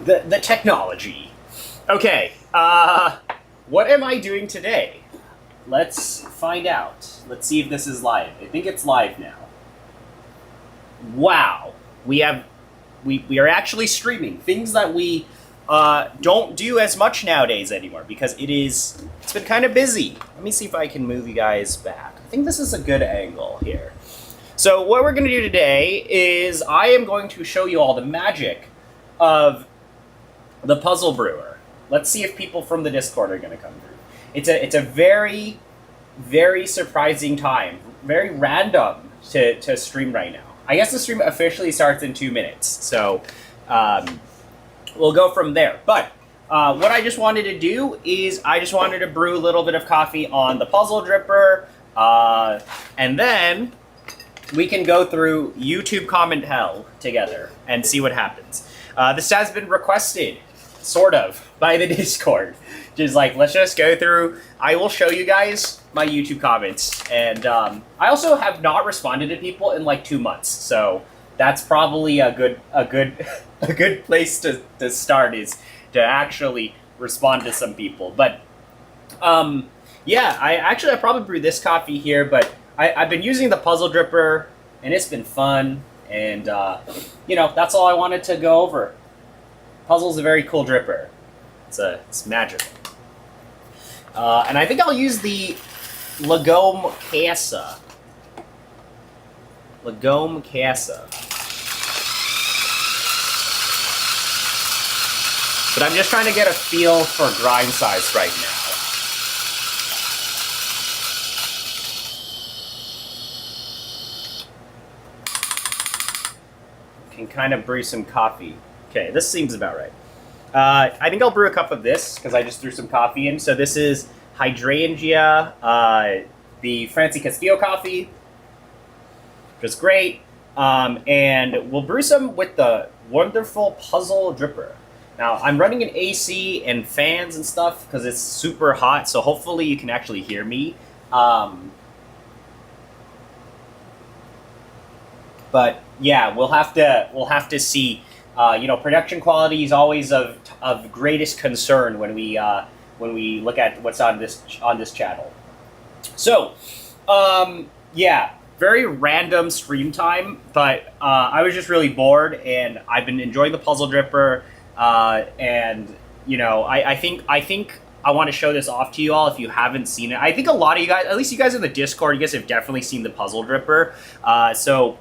The technology. Okay, what am I doing today? Let's find out. Let's see if this is live. I think it's live now. Wow, we are actually streaming things that we don't do as much nowadays anymore because it's been kind of busy. Let me see if I can move you guys back. I think this is a good angle here. So what we're going to do today is I am going to show you all the magic of the puzzle brewer. Let's see if people from the Discord are going to come through. It's a very, very surprising time, very random to stream right now. I guess the stream officially starts in 2 minutes, so we'll go from there. But what I just wanted to do is I just wanted to brew a little bit of coffee on the puzzle dripper, and then we can go through YouTube comment hell together and see what happens. This has been requested, sort of, by the Discord. Just like, let's just go through. I will show you guys my YouTube comments. And I also have not responded to people in like 2 months. So that's probably a good place to start, is to actually respond to some people. But yeah, I probably brew this coffee here, but I've been using the puzzle dripper and it's been fun. And you know, that's all I wanted to go over. Puzzle's a very cool dripper. It's magical. And I think I'll use the Lagome Casa. Lagome Casa. But I'm just trying to get a feel for grind size right now. Can kind of brew some coffee. Okay, this seems about right. I think I'll brew a cup of this because I just threw some coffee in. So this is Hydrangea, the Francie Castillo coffee, which is great. And we'll brew some with the wonderful puzzle dripper. Now, I'm running an AC and fans and stuff because it's super hot, so hopefully you can actually hear me. But yeah, we'll have to see. You know, production quality is always of greatest concern when we look at what's on this channel. So, yeah, very random stream time, but I was just really bored, and I've been enjoying the puzzle dripper, and you know, I think I want to show this off to you all if you haven't seen it. I think a lot of you guys, at least you guys in the Discord, you guys have definitely seen the puzzle dripper. So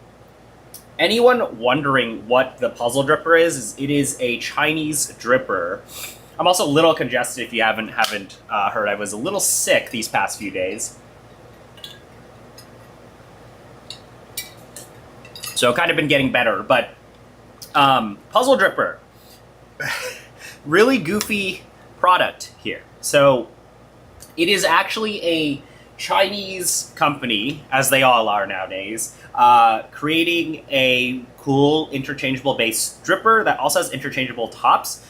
anyone wondering what the puzzle dripper is it is a Chinese dripper. I'm also a little congested if you haven't heard. I was a little sick these past few days. So kind of been getting better, but puzzle dripper. Really goofy product here. So it is actually a Chinese company, as they all are nowadays, creating a cool interchangeable base dripper that also has interchangeable tops.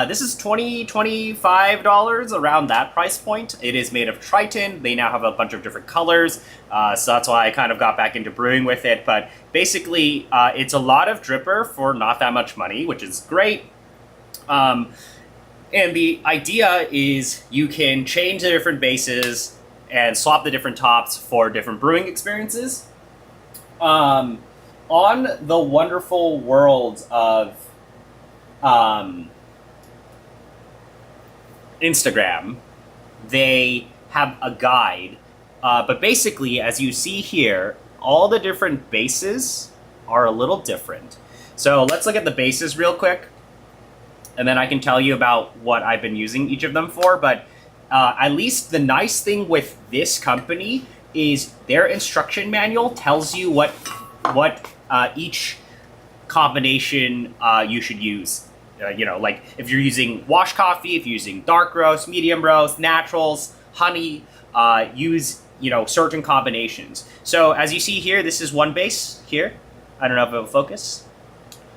This is $25, around that price point. It is made of Triton. They now have a bunch of different colors, so that's why I kind of got back into brewing with it. But basically, it's a lot of dripper for not that much money, which is great. And the idea is you can change the different bases and swap the different tops for different brewing experiences. On the wonderful world of Instagram, they have a guide, but basically, as you see here, all the different bases are a little different. So let's look at the bases real quick, and then I can tell you about what I've been using each of them for. But at least the nice thing with this company is their instruction manual tells you what each combination you should use. You know, like if you're using wash coffee, if you're using dark roast, medium roast, naturals, honey, use, you know, certain combinations. So as you see here, this is one base here. I don't know if it'll focus.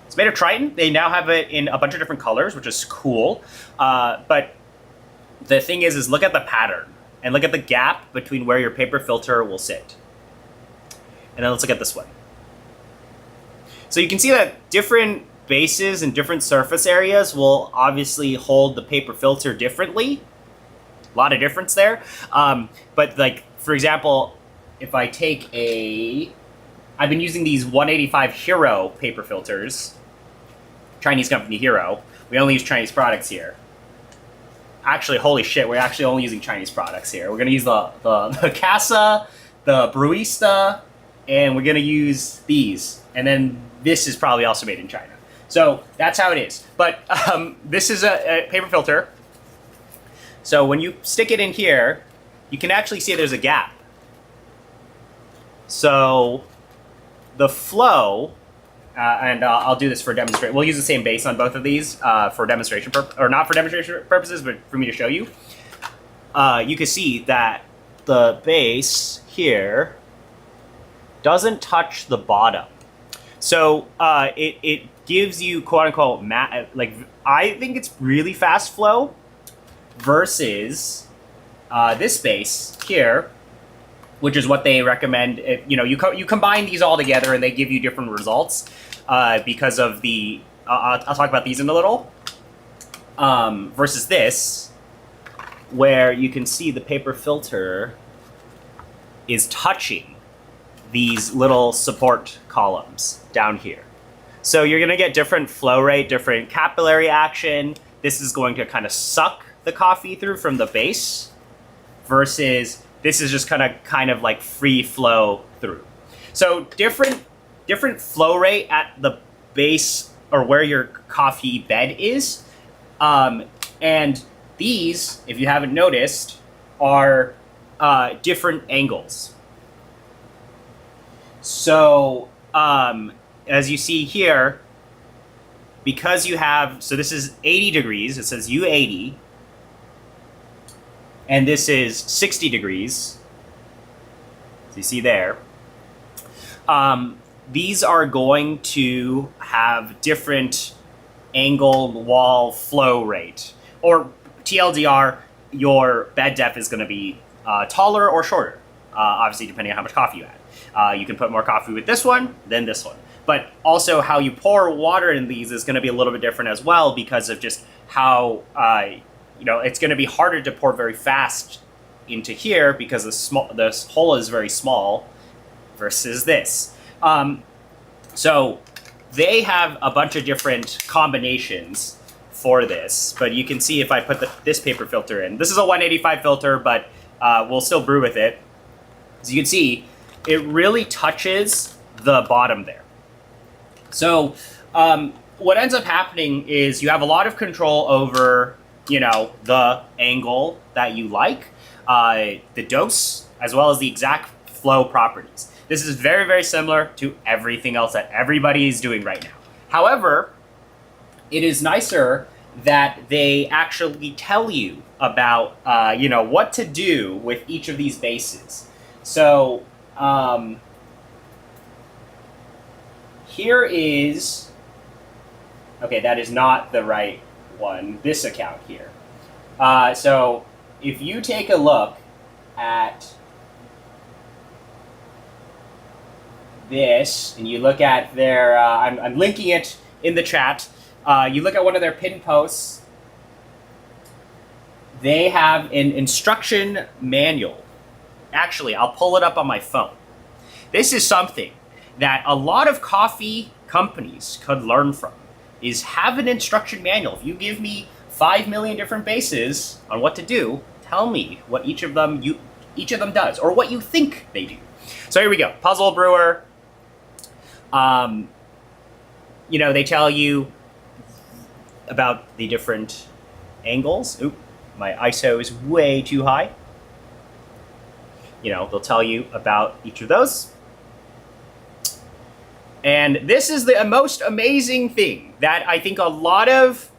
It's made of Triton. They now have it in a bunch of different colors, which is cool. But the thing is look at the pattern and look at the gap between where your paper filter will sit. And then let's look at this one. So you can see that different bases and different surface areas will obviously hold the paper filter differently. A lot of difference there. But like, for example, if I take I've been using these 185 Hero paper filters, Chinese company Hero. We only use Chinese products here. Actually, holy shit, we're actually only using Chinese products here. We're gonna use the Casa, the Brewista, and we're gonna use these. And then this is probably also made in China. So that's how it is. But this is a paper filter. So when you stick it in here, you can actually see there's a gap. So the flow, and I'll do this for demonstration. We'll use the same base on both of these for demonstration or not for demonstration purposes, but for me to show you. You can see that the base here doesn't touch the bottom. So it gives you quote unquote like, I think it's really fast flow versus this base here, which is what they recommend. You combine these all together and they give you different results because of the, I'll talk about these in a little, versus this, where you can see the paper filter is touching these little support columns down here. So you're gonna get different flow rate, different capillary action. This is going to kind of suck the coffee through from the base versus this is just kind of like free flow through. So different flow rate at the base or where your coffee bed is. And these, if you haven't noticed, are different angles. So as you see here, because you have, so this is 80 degrees, it says U80, and this is 60 degrees, so you see there, these are going to have different angle wall flow rate, or TLDR, your bed depth is going to be taller or shorter, obviously depending on how much coffee you add. You can put more coffee with this one than this one. But also how you pour water in these is going to be a little bit different as well because of just how, it's going to be harder to pour very fast into here because this hole is very small versus this. So they have a bunch of different combinations for this, but you can see if I put this paper filter in. This is a 185 filter, but we'll still brew with it. As you can see, it really touches the bottom there. So what ends up happening is you have a lot of control over, the angle that you like, the dose, as well as the exact flow properties. This is very, very similar to everything else that everybody is doing right now. However, it is nicer that they actually tell you about, what to do with each of these bases. So here is, okay, that is not the right one, this account here. So if you take a look at this, and you look at their, I'm linking it in the chat, you look at one of their pin posts, they have an instruction manual. Actually, I'll pull it up on my phone. This is something that a lot of coffee companies could learn from, is have an instruction manual. If you give me 5 million different bases on what to do, tell me what each of them does, or what you think they do. So here we go, puzzle brewer. They tell you about the different angles. Oop, my ISO is way too high. They'll tell you about each of those. And this is the most amazing thing that I think a lot of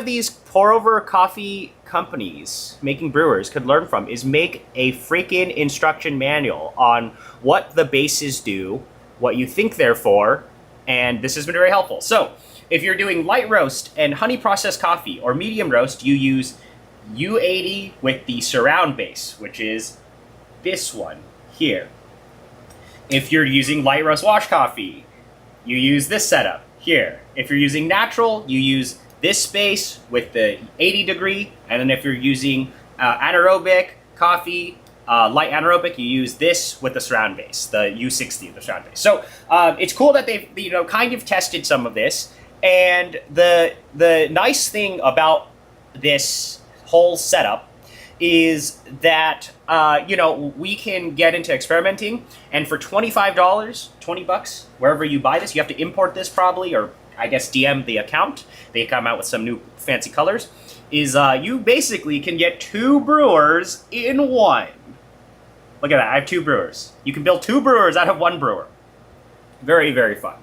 these pour-over coffee companies making brewers could learn from, is make a freaking instruction manual on what the bases do, what you think they're for, and this has been very helpful. So if you're doing light roast and honey processed coffee, or medium roast, you use U80 with the surround base, which is this one here. If you're using light roast wash coffee, you use this setup here. If you're using natural, you use this space with the 80 degree, and then if you're using anaerobic coffee, light anaerobic, you use this with the surround base, the U60, the surround base. So it's cool that they've kind of tested some of this, and the nice thing about this whole setup is that we can get into experimenting, and for $25, $20 wherever you buy this, you have to import this probably, or I guess DM the account. They come out with some new fancy colors. Is you basically can get 2 brewers in one. Look at that, I have 2 brewers. You can build 2 brewers out of 1 brewer. Very, very fun.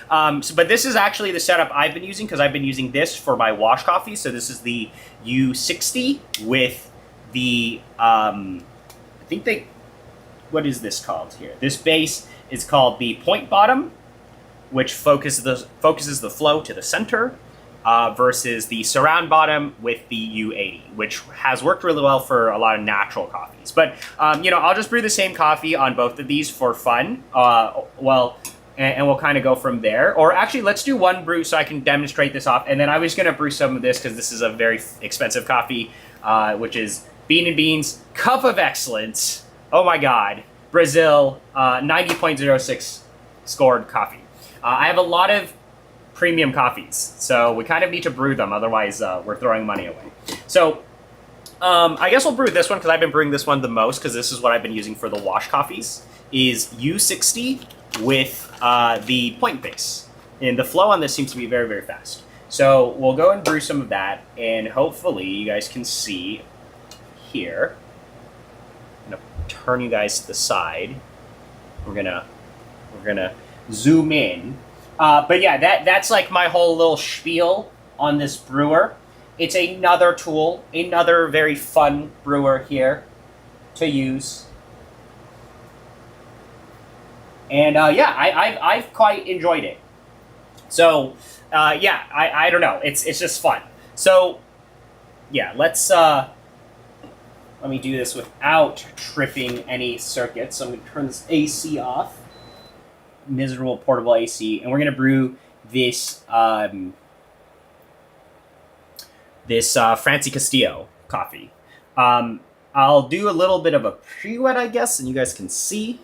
But this is actually the setup I've been using, because I've been using this for my wash coffee. So this is the U60 with the, what is this called here? This base is called the point bottom, which focuses the flow to the center, versus the surround bottom with the U80, which has worked really well for a lot of natural coffees. But, I'll just brew the same coffee on both of these for fun. And we'll kind of go from there. Or actually, let's do 1 brew so I can demonstrate this off. And then I was going to brew some of this because this is a very expensive coffee, which is Bean & Beans Cup of Excellence. Oh my God. Brazil, 90.06 scored coffee. I have a lot of premium coffees, so we kind of need to brew them, otherwise we're throwing money away. So I guess we'll brew this one because I've been brewing this one the most, because this is what I've been using for the wash coffees, is U60 with the point base. And the flow on this seems to be very, very fast. So we'll go and brew some of that, and hopefully you guys can see here. I'm gonna turn you guys to the side. We're gonna zoom in. But yeah, that's like my whole little spiel on this brewer. It's another tool, another very fun brewer here to use. And I've quite enjoyed it. So I don't know, it's just fun. So yeah, let's let me do this without tripping any circuits. So I'm gonna turn this AC off. Miserable portable AC, and we're gonna brew this Francie Castillo coffee. I'll do a little bit of a pre-wet, I guess, and you guys can see.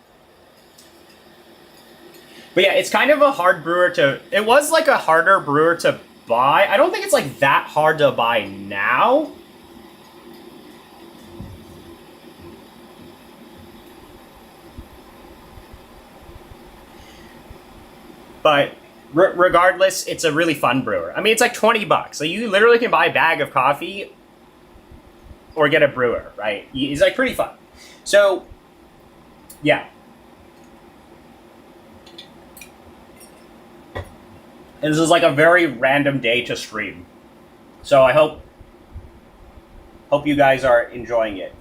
But yeah, it's kind of a hard brewer to. It was like a harder brewer to buy. I don't think it's like that hard to buy now. But regardless, it's a really fun brewer. I mean, it's like $20. So you literally can buy a bag of coffee or get a brewer, right? It's like pretty fun. So, yeah. And this is like a very random day to stream. So I hope you guys are enjoying it.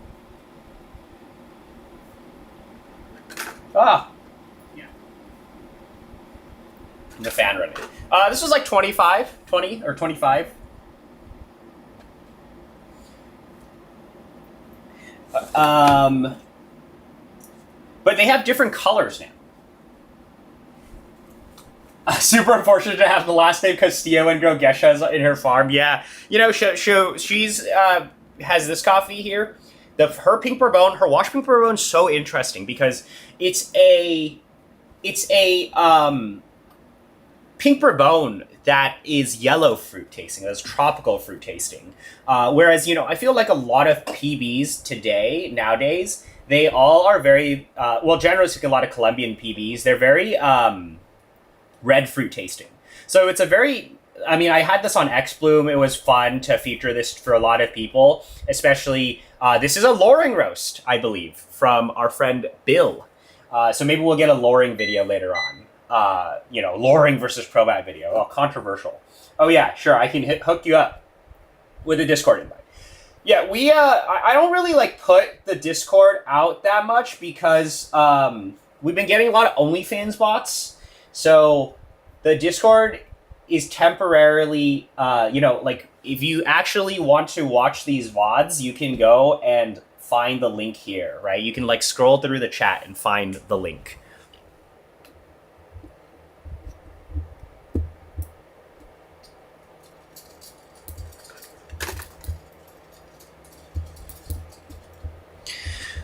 The fan running. This was like 20 or 25. But they have different colors now. Super unfortunate to have the last name Castillo and grow Geisha in her farm. Yeah, she's has this coffee here. Her pink bourbon, her wash pink bourbon is so interesting because it's a pink bourbon that is yellow fruit tasting, that's tropical fruit tasting. Whereas, I feel like a lot of PBs nowadays, they all are very, generally speaking, a lot of Colombian PBs, they're very red fruit tasting. So it's a very, I had this on X Bloom. It was fun to feature this for a lot of people, especially, this is a Loring roast, I believe, from our friend Bill. So maybe we'll get a Loring video later on. Loring versus Probat video. Oh, controversial. Oh yeah, sure, I can hook you up with a Discord invite. Yeah, I don't really like put the Discord out that much because we've been getting a lot of OnlyFans bots. So the Discord is temporarily, if you actually want to watch these VODs, you can go and find the link here, right? You can scroll through the chat and find the link.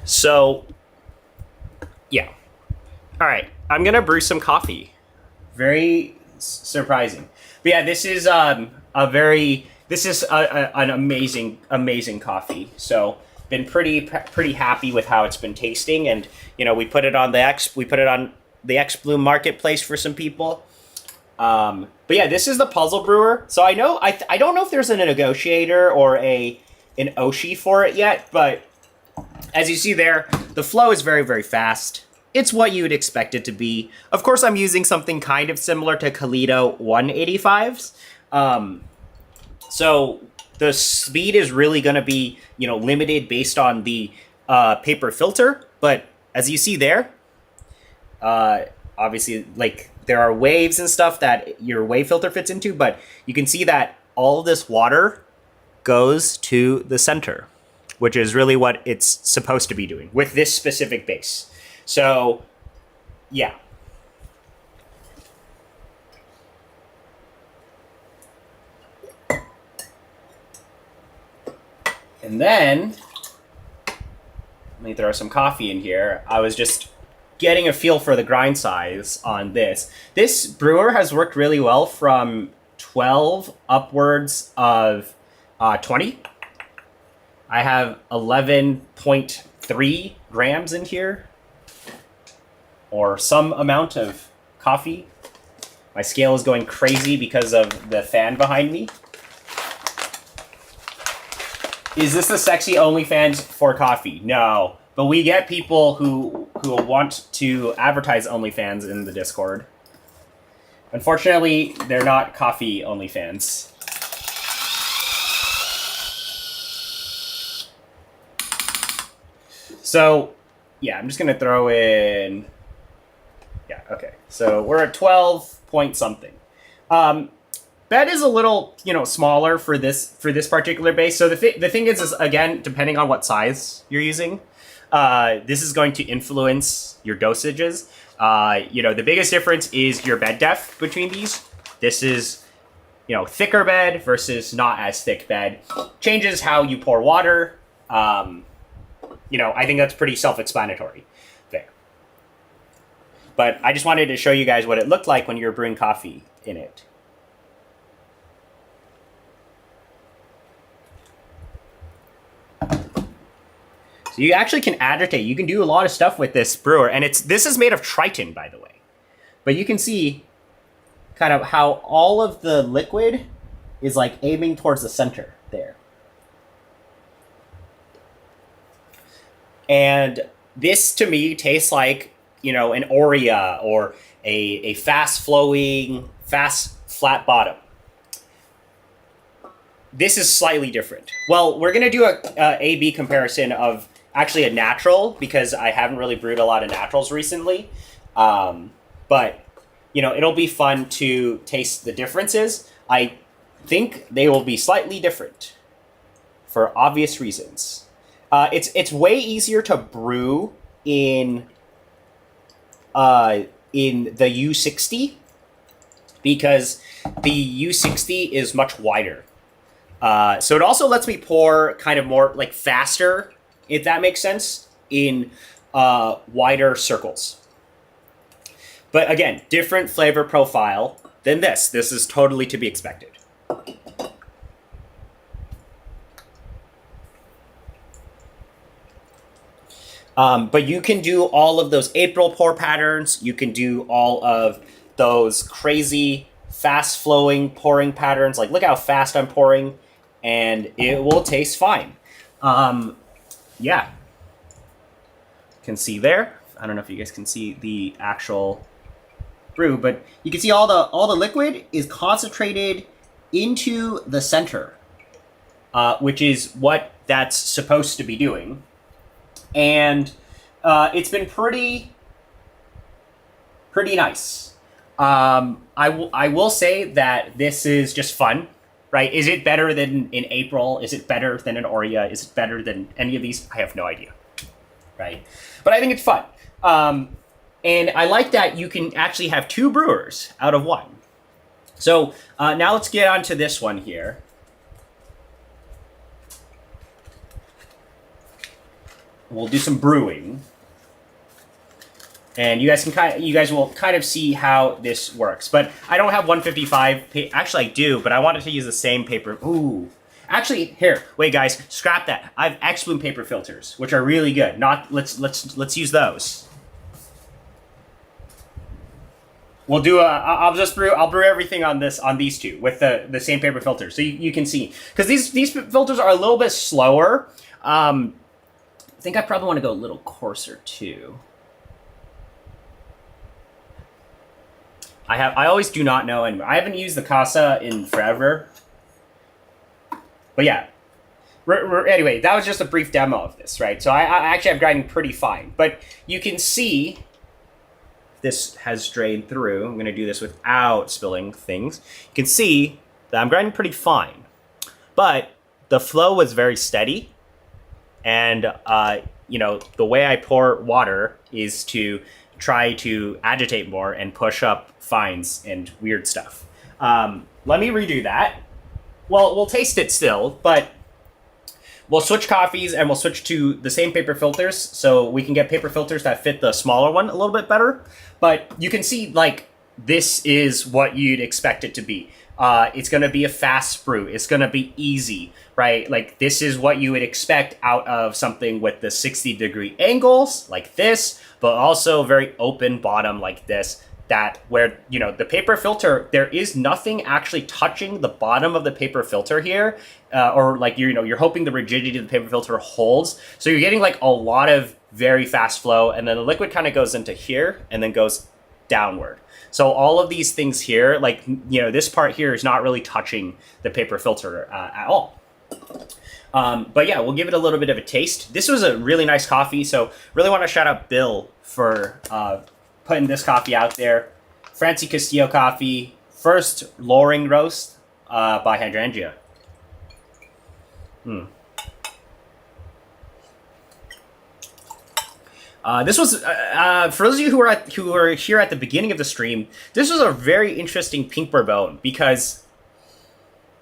So, yeah. All right, I'm gonna brew some coffee. Very surprising, but yeah, this is an amazing coffee. So, been pretty happy with how it's been tasting, and we put it on the X Bloom marketplace for some people. But yeah, this is the puzzle brewer. So I know I don't know if there's a negotiator or an Oshi for it yet, but as you see there, the flow is very fast. It's what you would expect it to be. Of course, I'm using something kind of similar to Kalito 185s. So the speed is really going to be limited based on the paper filter. But as you see there, obviously, like, there are waves and stuff that your wave filter fits into, but you can see that all of this water goes to the center, which is really what it's supposed to be doing with this specific base. So, yeah. And then, let me throw some coffee in here. I was just getting a feel for the grind size on this. This brewer has worked really well from 12 upwards of 20. I have 11.3 grams in here, or some amount of coffee. My scale is going crazy because of the fan behind me. Is this the sexy OnlyFans for coffee? No. But we get people who want to advertise OnlyFans in the Discord. Unfortunately, they're not coffee OnlyFans. So, yeah, I'm just going to throw in... Yeah, okay. So we're at 12 point something. Bed is a little, smaller for this particular base. So the thing is, again, depending on what size you're using, this is going to influence your dosages. The biggest difference is your bed depth between these. This is, thicker bed versus not as thick bed. Changes how you pour water. I think that's pretty self-explanatory there. But I just wanted to show you guys what it looked like when you were brewing coffee in it. So you actually can agitate. You can do a lot of stuff with this brewer. And this is made of Triton, by the way. But you can see kind of how all of the liquid is like aiming towards the center there. And this, to me, tastes like, an Oria or a fast-flowing, fast flat bottom. This is slightly different. Well, we're going to do a A-B comparison of actually a natural, because I haven't really brewed a lot of naturals recently. But, it'll be fun to taste the differences. I think they will be slightly different for obvious reasons. It's way easier to brew in the U60 because the U60 is much wider. So it also lets me pour kind of more like faster, if that makes sense, in wider circles. But again, different flavor profile than this. This is totally to be expected. But you can do all of those April pour patterns. You can do all of those crazy fast flowing pouring patterns. Like, look how fast I'm pouring, and it will taste fine. Yeah. You can see there. I don't know if you guys can see the actual brew, but you can see all the liquid is concentrated into the center, which is what that's supposed to be doing. And it's been pretty nice. I will say that this is just fun, right? Is it better than in April? Is it better than an Oria? Is it better than any of these? I have no idea, right? But I think it's fun. And I like that you can actually have two brewers out of one. So now let's get on to this one here. we'll do some brewing. And you guys will kind of see how this works. But I don't have 155. Actually, I do, but I wanted to use the same paper. Ooh. Actually, here, wait, guys, scrap that. I have X-Bloom paper filters, which are really good. Let's use those. We'll do I'll brew everything on these two with the same paper filter, so you can see, because these filters are a little bit slower. I think I probably want to go a little coarser too. I always do not know, and I haven't used the Casa in forever. But yeah, anyway, that was just a brief demo of this, right? So I actually am grinding pretty fine, but you can see this has drained through. I'm going to do this without spilling things. You can see that I'm grinding pretty fine, but the flow was very steady, and you know, the way I pour water is to try to agitate more and push up fines and weird stuff. Let me redo that. Well, we'll taste it still, but we'll switch coffees and we'll switch to the same paper filters, so we can get paper filters that fit the smaller one a little bit better. But you can see, like, this is what you'd expect it to be. It's going to be a fast brew. It's going to be easy, right? Like, this is what you would expect out of something with the 60-degree angles like this, but also very open bottom like this. That where, you know, the paper filter, there is nothing actually touching the bottom of the paper filter here, or like, you're hoping the rigidity of the paper filter holds. So you're getting like a lot of very fast flow, and then the liquid kind of goes into here and then goes downward. So all of these things here, like, you know, this part here is not really touching the paper filter at all. But yeah, we'll give it a little bit of a taste. This was a really nice coffee, so really want to shout out Bill for putting this coffee out there. Francie Castillo coffee, first lowering roast by Hydrangea. This was, for those of you who were here at the beginning of the stream, this was a very interesting pink bourbon, because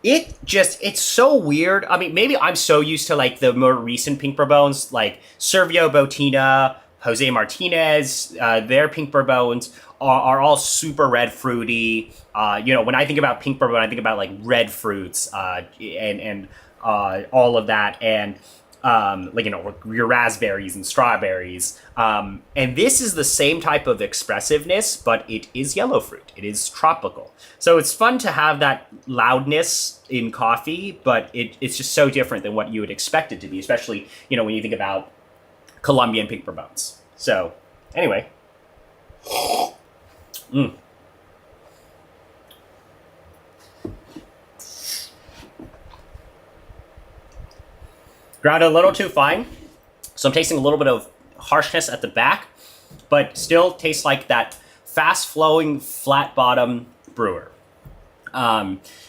it's so weird. I mean, maybe I'm so used to like the more recent pink bourbons, like Servio Botina, Jose Martinez, their pink bourbons are all super red fruity. You know, when I think about pink bourbon, I think about like red fruits and all of that, and like, you know, your raspberries and strawberries. And this is the same type of expressiveness, but it is yellow fruit. It is tropical. So it's fun to have that loudness in coffee, but it's just so different than what you would expect it to be, especially, you know, when you think about Colombian pink bourbons. So, anyway. Ground a little too fine, so I'm tasting a little bit of harshness at the back, but still tastes like that fast-flowing, flat-bottom brewer.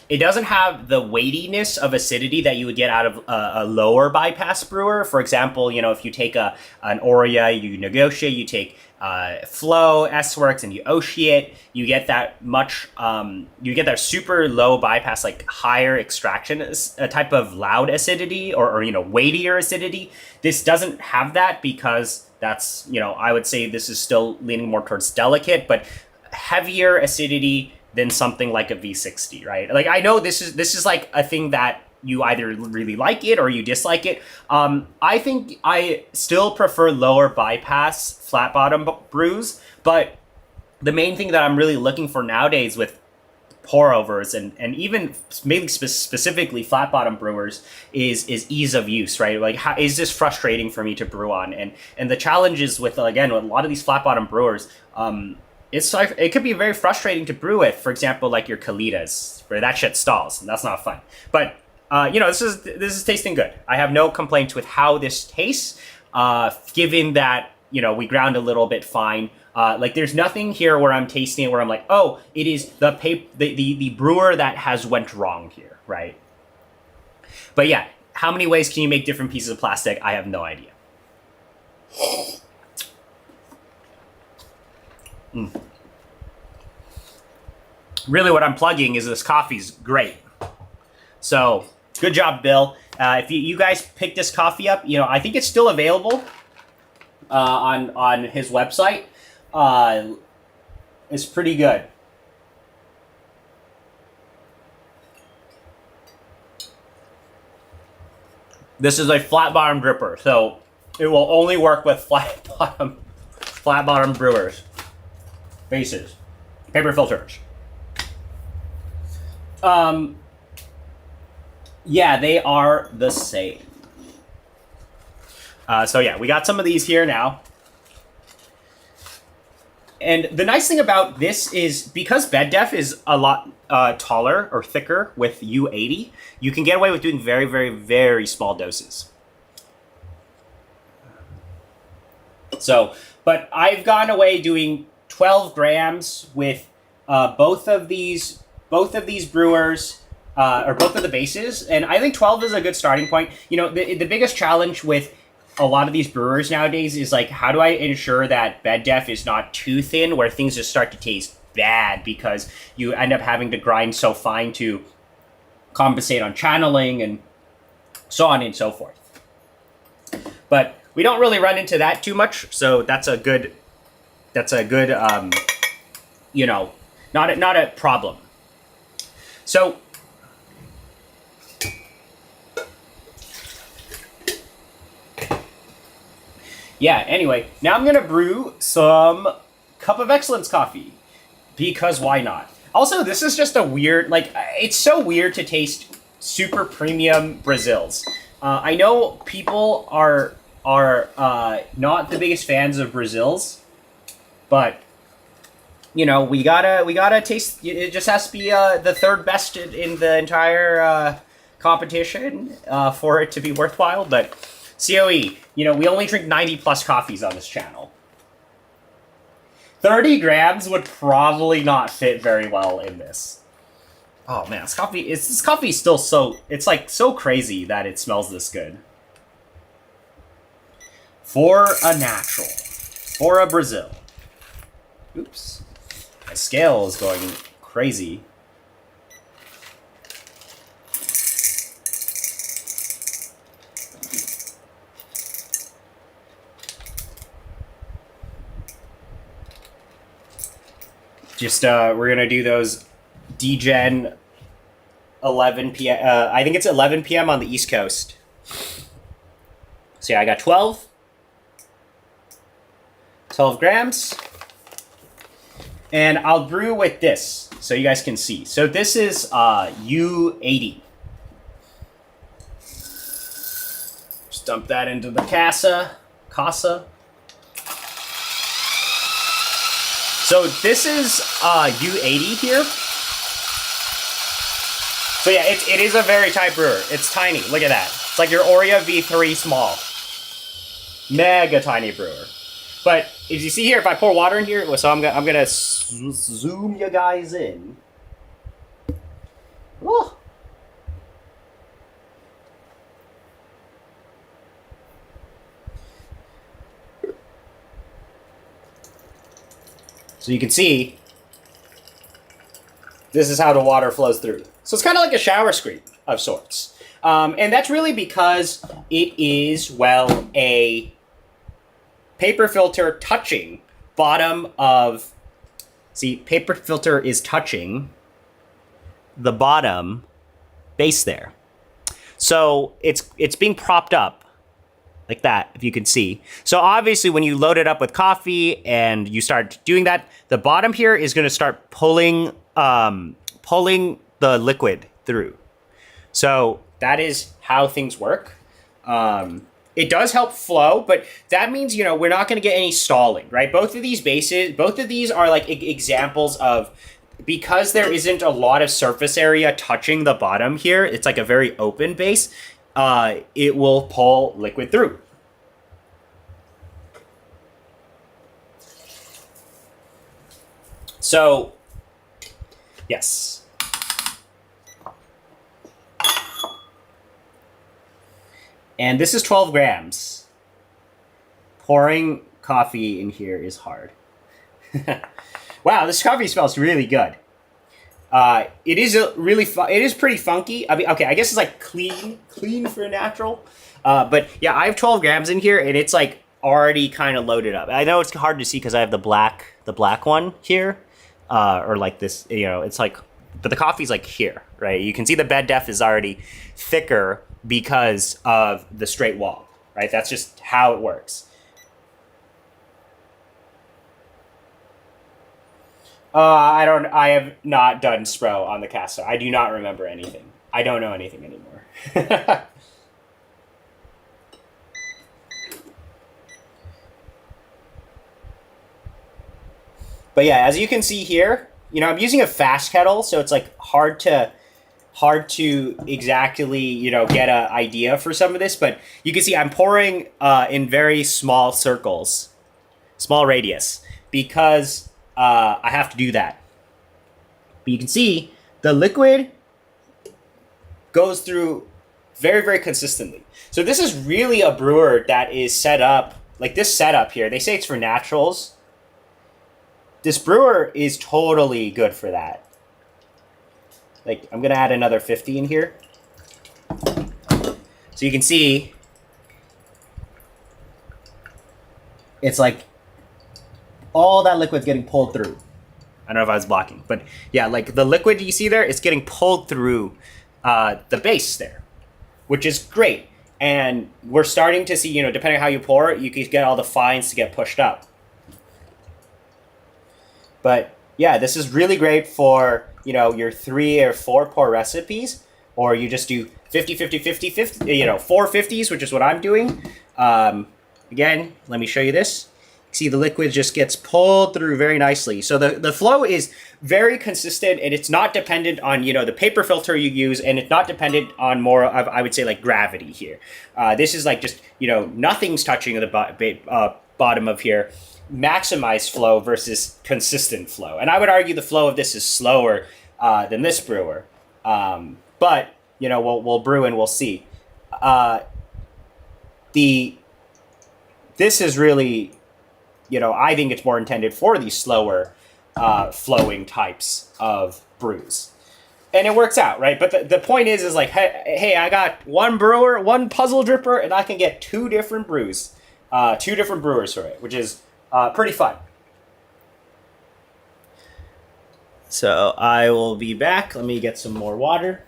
It doesn't have the weightiness of acidity that you would get out of a lower bypass brewer. For example, you know, if you take an Oria, you negotiate, you take Flow, S-Works, and you oceate, you get that you get that super low bypass, like higher extraction, a type of loud acidity or, you know, weightier acidity. This doesn't have that, because that's, you know, I would say this is still leaning more towards delicate, but heavier acidity than something like a V60, right? Like, I know this is like a thing that you either really like it or you dislike it. I think I still prefer lower bypass flat bottom brews, but the main thing that I'm really looking for nowadays with pour overs and even maybe specifically flat bottom brewers is ease of use, right? Like, how is this frustrating for me to brew on? And the challenges with, again, with a lot of these flat bottom brewers, it could be very frustrating to brew with. For example, like your Calitas, where that shit stalls, and that's not fun. But you know, this is tasting good. I have no complaints with how this tastes, given that, you know, we ground a little bit fine. Like, there's nothing here where I'm tasting it where I'm like, oh, it is the brewer that has went wrong here, right? But yeah, how many ways can you make different pieces of plastic? I have no idea. Really, what I'm plugging is this coffee's great. So, good job, Bill. If you guys pick this coffee up, you know, I think it's still available. on his website is pretty good. This is a flat bottom dripper, so it will only work with flat bottom brewers, bases, paper filters. Yeah, they are the same. So yeah, we got some of these here now. And the nice thing about this is because bed def is a lot taller or thicker with U80, you can get away with doing very, very, very small doses. So, but I've gone away doing 12 grams with both of these brewers, or both of the bases, and I think 12 is a good starting point. You know, the biggest challenge with a lot of these brewers nowadays is like, how do I ensure that bed def is not too thin where things just start to taste bad because you end up having to grind so fine to compensate on channeling and so on and so forth. But we don't really run into that too much, so that's a good you know, not a problem. So yeah, anyway, now I'm going to brew some Cup of Excellence coffee, because why not? Also, this is just a weird, like, it's so weird to taste super premium Brazils. I know people are not the biggest fans of Brazils, but, you know, we gotta taste, it just has to be the third best in the entire competition for it to be worthwhile, but COE, you know, we only drink 90 plus coffees on this channel. 30 grams would probably not fit very well in this. Oh man, this coffee is still so, it's like so crazy that it smells this good. For a natural, for a Brazil. Oops, my scale is going crazy. Just, we're going to do those DGen 11 p.m. I think it's 11 p.m. on the East Coast. So yeah, I got 12 grams. And I'll brew with this so you guys can see. So this is U80. Just dump that into the casa. So this is U80 here. So yeah, it is a very tight brewer. It's tiny. Look at that. It's like your Oreo V3 small. Mega tiny brewer. But as you see here, if I pour water in here, so I'm gonna zoom you guys in. Oh. So you can see, this is how the water flows through. So it's kind of like a shower screen of sorts. And that's really because it is, well, a paper filter touching bottom of, see, paper filter is touching the bottom base there. So it's being propped up like that, if you can see. So obviously when you load it up with coffee and you start doing that, the bottom here is going to start pulling the liquid through. So that is how things work. It does help flow, but that means, you know, we're not going to get any stalling, right? Both of these are like examples of, because there isn't a lot of surface area touching the bottom here, it's like a very open base, it will pull liquid through. So, yes. And this is 12 grams. Pouring coffee in here is hard. Wow, this coffee smells really good. It is pretty funky. I mean, okay, I guess it's like clean for natural. But yeah, I have 12 grams in here, and it's like already kind of loaded up. I know it's hard to see because I have the black one here, or like this, you know, it's like, but the coffee's like here, right? You can see the bed depth is already thicker because of the straight wall, right? That's just how it works. I have not done Spro on the caster. I do not remember anything. I don't know anything anymore. But yeah, as you can see here, you know, I'm using a fast kettle, so it's like hard to exactly, you know, get an idea for some of this. But you can see I'm pouring in very small circles, small radius, because I have to do that. But you can see the liquid goes through very, very consistently. So this is really a brewer that is set up, like this setup here. They say it's for naturals. This brewer is totally good for that. Like, I'm gonna add another 50 in here. So you can see, it's like all that liquid's getting pulled through. I don't know if I was blocking, but yeah, like the liquid you see there, it's getting pulled through the base there, which is great. And we're starting to see, you know, depending on how you pour it, you can get all the fines to get pushed up. But yeah, this is really great for, you know, your 3 or 4 pour recipes, or you just do 50, 50, 50, 50, you know, 4 50s, which is what I'm doing. Again, let me show you this. See, the liquid just gets pulled through very nicely. So the flow is very consistent, and it's not dependent on, you know, the paper filter you use, and it's not dependent on more of, I would say, like gravity here. This is like just, you know, nothing's touching the bottom of here. Maximize flow versus consistent flow. And I would argue the flow of this is slower than this brewer. But, you know, we'll brew and we'll see. This is really, you know, I think it's more intended for these slower flowing types of brews. And it works out, right? But the point is like, hey, I got one brewer, one puzzle dripper, and I can get 2 different brews, 2 different brewers for it, which is pretty fun. So I will be back. Let me get some more water.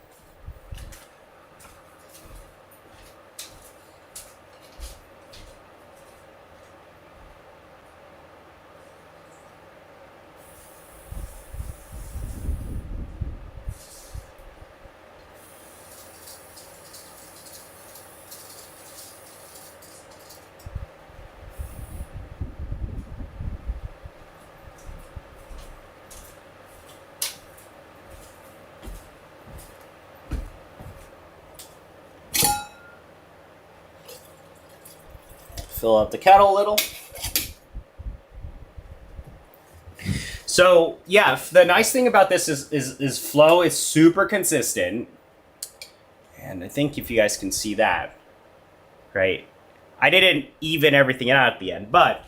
Fill up the kettle a little. So yeah, the nice thing about this is flow is super consistent. And I think if you guys can see that, right? I didn't even everything out at the end, but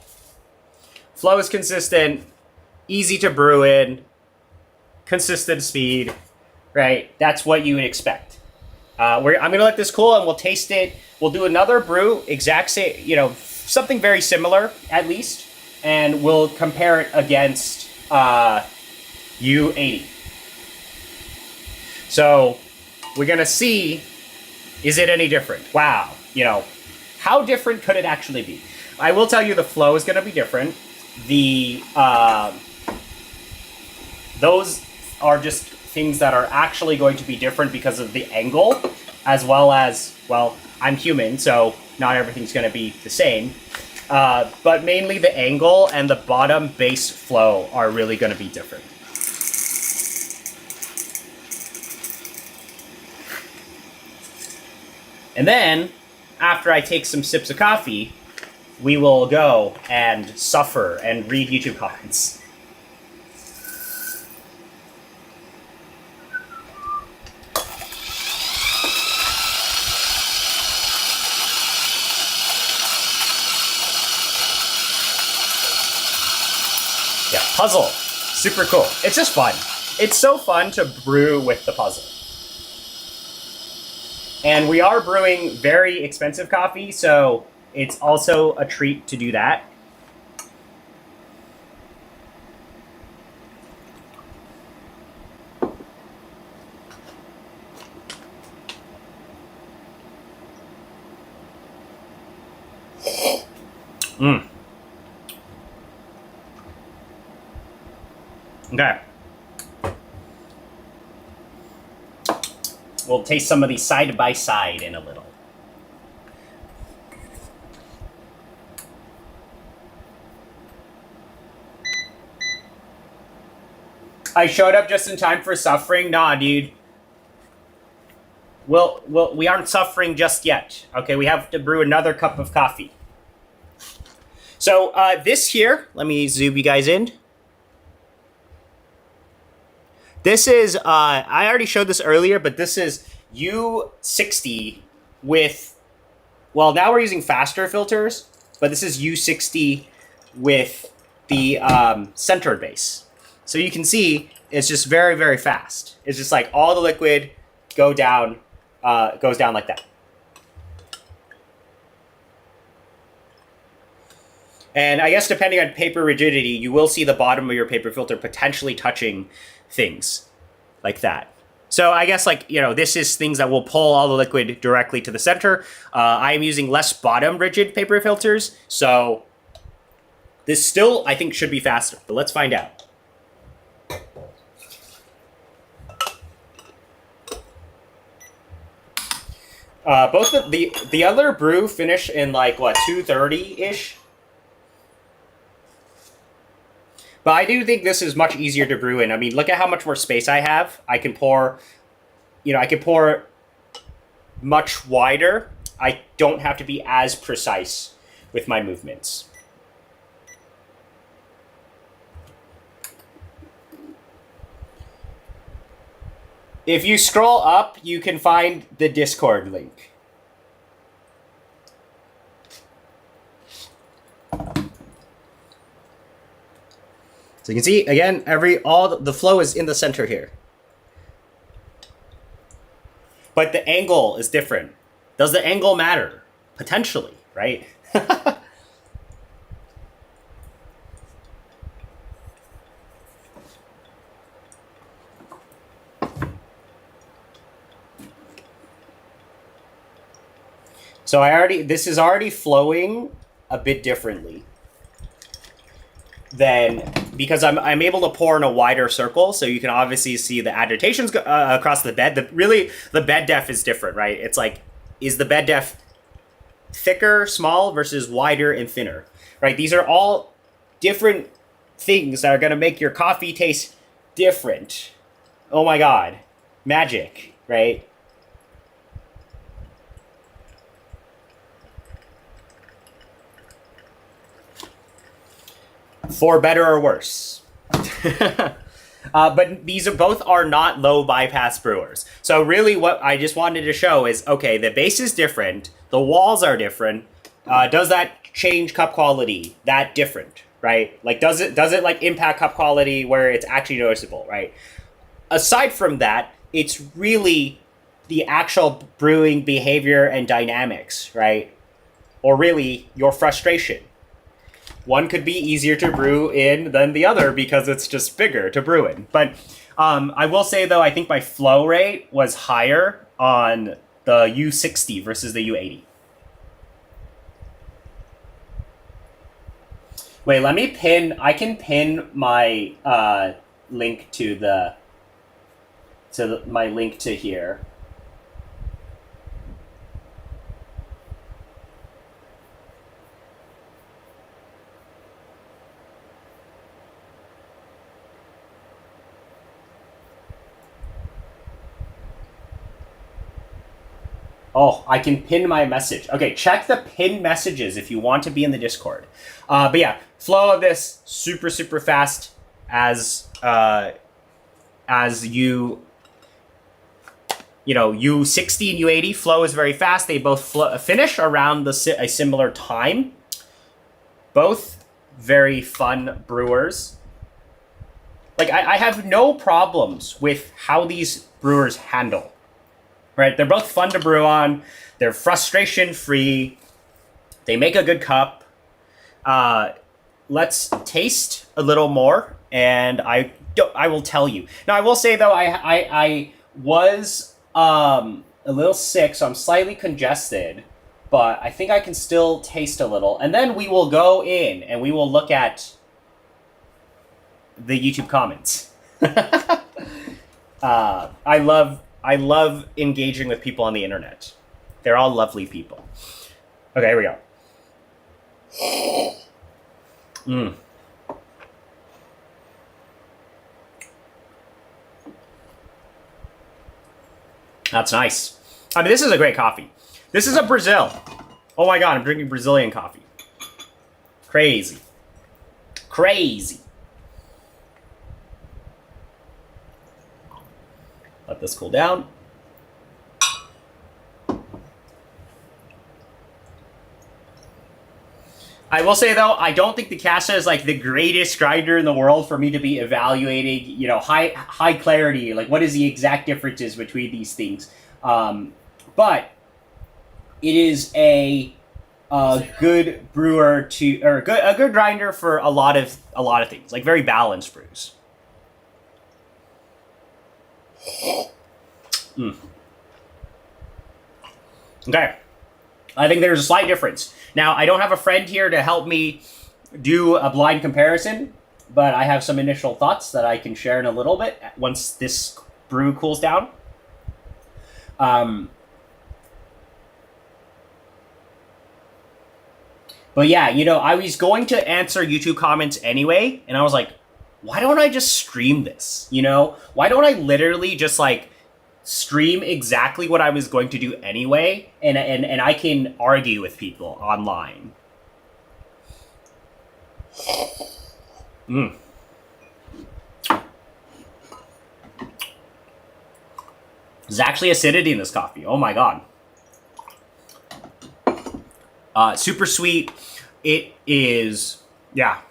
flow is consistent, easy to brew in, consistent speed, right? That's what you would expect. I'm gonna let this cool and we'll taste it. We'll do another brew, exact same, you know, something very similar at least, and we'll compare it against U80. So we're gonna see, is it any different? Wow, you know, how different could it actually be? I will tell you the flow is gonna be different. Those are just things that are actually going to be different because of the angle, as well as, well, I'm human, so not everything's going to be the same. But mainly the angle and the bottom base flow are really going to be different. And then, after I take some sips of coffee, we will go and suffer and read YouTube comments. Yeah, puzzle. Super cool. It's just fun. It's so fun to brew with the puzzle. And we are brewing very expensive coffee, so it's also a treat to do that. Okay. We'll taste some of these side by side in a little. I showed up just in time for suffering. Nah, dude. We aren't suffering just yet. Okay, we have to brew another cup of coffee. So this here, let me zoom you guys in. This is, I already showed this earlier, but this is U60 with, well, now we're using faster filters, but this is U60 with the centered base. So you can see it's just very, very fast. It's just like all the liquid goes down like that. And I guess depending on paper rigidity, you will see the bottom of your paper filter potentially touching things like that. So I guess this is things that will pull all the liquid directly to the center. I am using less bottom rigid paper filters, so this still, I think, should be faster. But let's find out. Both the other brew finish in 2:30-ish. But I do think this is much easier to brew in. I mean, look at how much more space I have. I can pour much wider. I don't have to be as precise with my movements. If you scroll up, you can find the Discord link. So you can see, again, all the flow is in the center here. But the angle is different. Does the angle matter? Potentially, right? So this is already flowing a bit differently because I'm able to pour in a wider circle, so you can obviously see the agitations across the bed. The bed depth is different, right? It's like, is the bed depth thicker, small, versus wider and thinner, right? These are all different things that are going to make your coffee taste different. Oh my God, magic, right? For better or worse. But these both are not low bypass brewers. So really what I just wanted to show is, okay, the base is different, the walls are different. Does that change cup quality? That different, right? Does it impact cup quality where it's actually noticeable, right? Aside from that, it's really the actual brewing behavior and dynamics, right? Or really your frustration. One could be easier to brew in than the other because it's just bigger to brew in. But I will say, though, I think my flow rate was higher on the U60 versus the U80. Wait, I can pin my link to my link to here. Oh, I can pin my message. Okay, check the pin messages if you want to be in the Discord. But yeah, flow of this super, super fast as U60 and U80 flow is very fast. They both finish around a similar time. Both very fun brewers. I have no problems with how these brewers handle. Right, they're both fun to brew on. They're frustration-free. They make a good cup. Let's taste a little more, and I will tell you. Now, I will say though, I was a little sick, so I'm slightly congested, but I think I can still taste a little. And then we will go in and we will look at the YouTube comments. I love engaging with people on the internet. They're all lovely people. Okay, here we go. That's nice. I mean, this is a great coffee. This is a Brazil. Oh my God, I'm drinking Brazilian coffee. Crazy. Crazy. Let this cool down. I will say though, I don't think the Geisha is like the greatest grinder in the world for me to be evaluating, you know, high clarity, like what is the exact differences between these things. But it is a good brewer to, or a good grinder for a lot of things, like very balanced brews. Okay. I think there's a slight difference. Now, I don't have a friend here to help me do a blind comparison, but I have some initial thoughts that I can share in a little bit once this brew cools down. But yeah, you know, I was going to answer YouTube comments anyway, and I was like, why don't I just stream this? You know, why don't I literally just like stream exactly what I was going to do anyway, and I can argue with people online. There's actually acidity in this coffee. Oh my God. Super sweet. It is, yeah.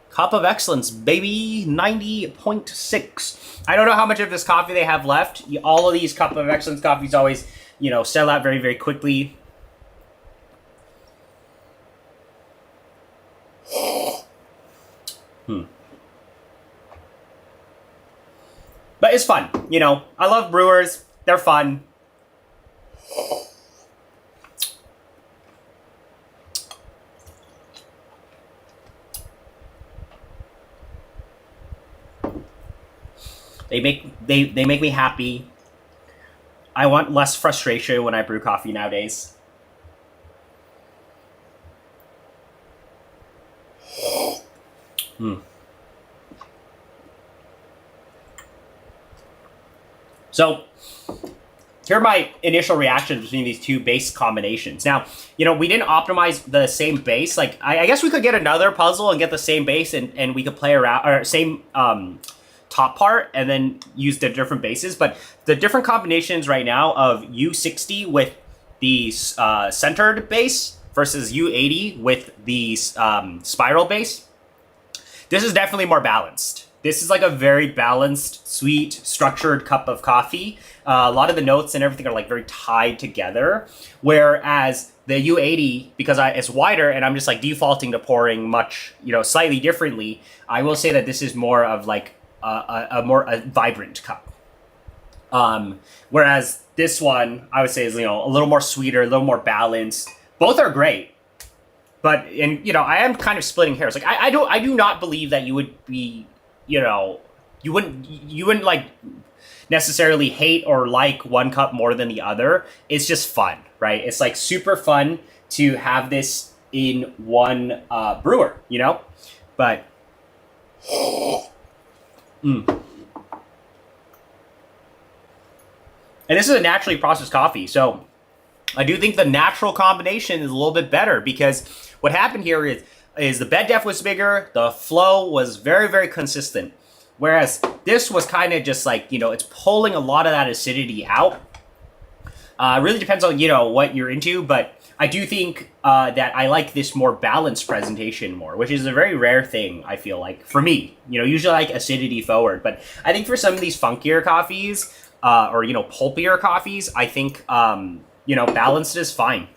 Cup of Excellence, baby, 90.6. I don't know how much of this coffee they have left. All of these Cup of Excellence coffees always, you know, sell out very, very quickly. But it's fun, you know. I love brewers. They're fun. They make me happy. I want less frustration when I brew coffee nowadays. So, here are my initial reactions between these two base combinations. Now, you know, we didn't optimize the same base. Like, I guess we could get another puzzle and get the same base and we could play around, or same top part, and then use the different bases. But the different combinations right now of U60 with the centered base versus U80 with the spiral base, this is definitely more balanced. This is like a very balanced, sweet, structured cup of coffee. A lot of the notes and everything are like very tied together. Whereas the U80, because it's wider and I'm just like defaulting to pouring much, you know, slightly differently, I will say that this is more of like a more vibrant cup. Whereas this one, I would say, is, you know, a little more sweeter, a little more balanced. Both are great. But, and you know, I am kind of splitting hairs. Like, I do not believe that you would be, you know, you wouldn't like necessarily hate or like one cup more than the other. It's just fun, right? It's like super fun to have this in one brewer, you know? But and this is a naturally processed coffee, so I do think the natural combination is a little bit better, because what happened here is the bed depth was bigger, the flow was very, very consistent. Whereas this was kind of just like, you know, it's pulling a lot of that acidity out. It really depends on, you know, what you're into, but I do think that I like this more balanced presentation more, which is a very rare thing, I feel like, for me. You know, usually I like acidity forward, but I think for some of these funkier coffees, or, you know, pulpier coffees, I think balanced is fine.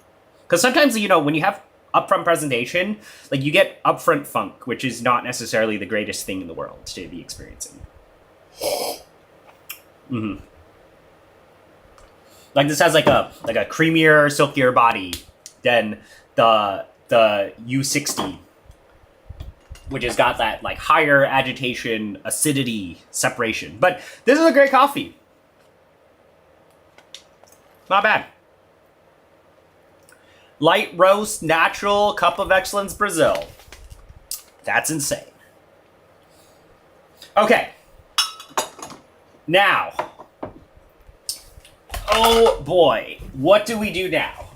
Because sometimes, when you have upfront presentation, like you get upfront funk, which is not necessarily the greatest thing in the world to be experiencing. Mm-hmm. Like this has like a creamier, silkier body than the U60, which has got that like higher agitation, acidity, separation. But this is a great coffee. Not bad. Light roast, natural, cup of excellence, Brazil. That's insane. Okay. Now. Oh boy. What do we do now?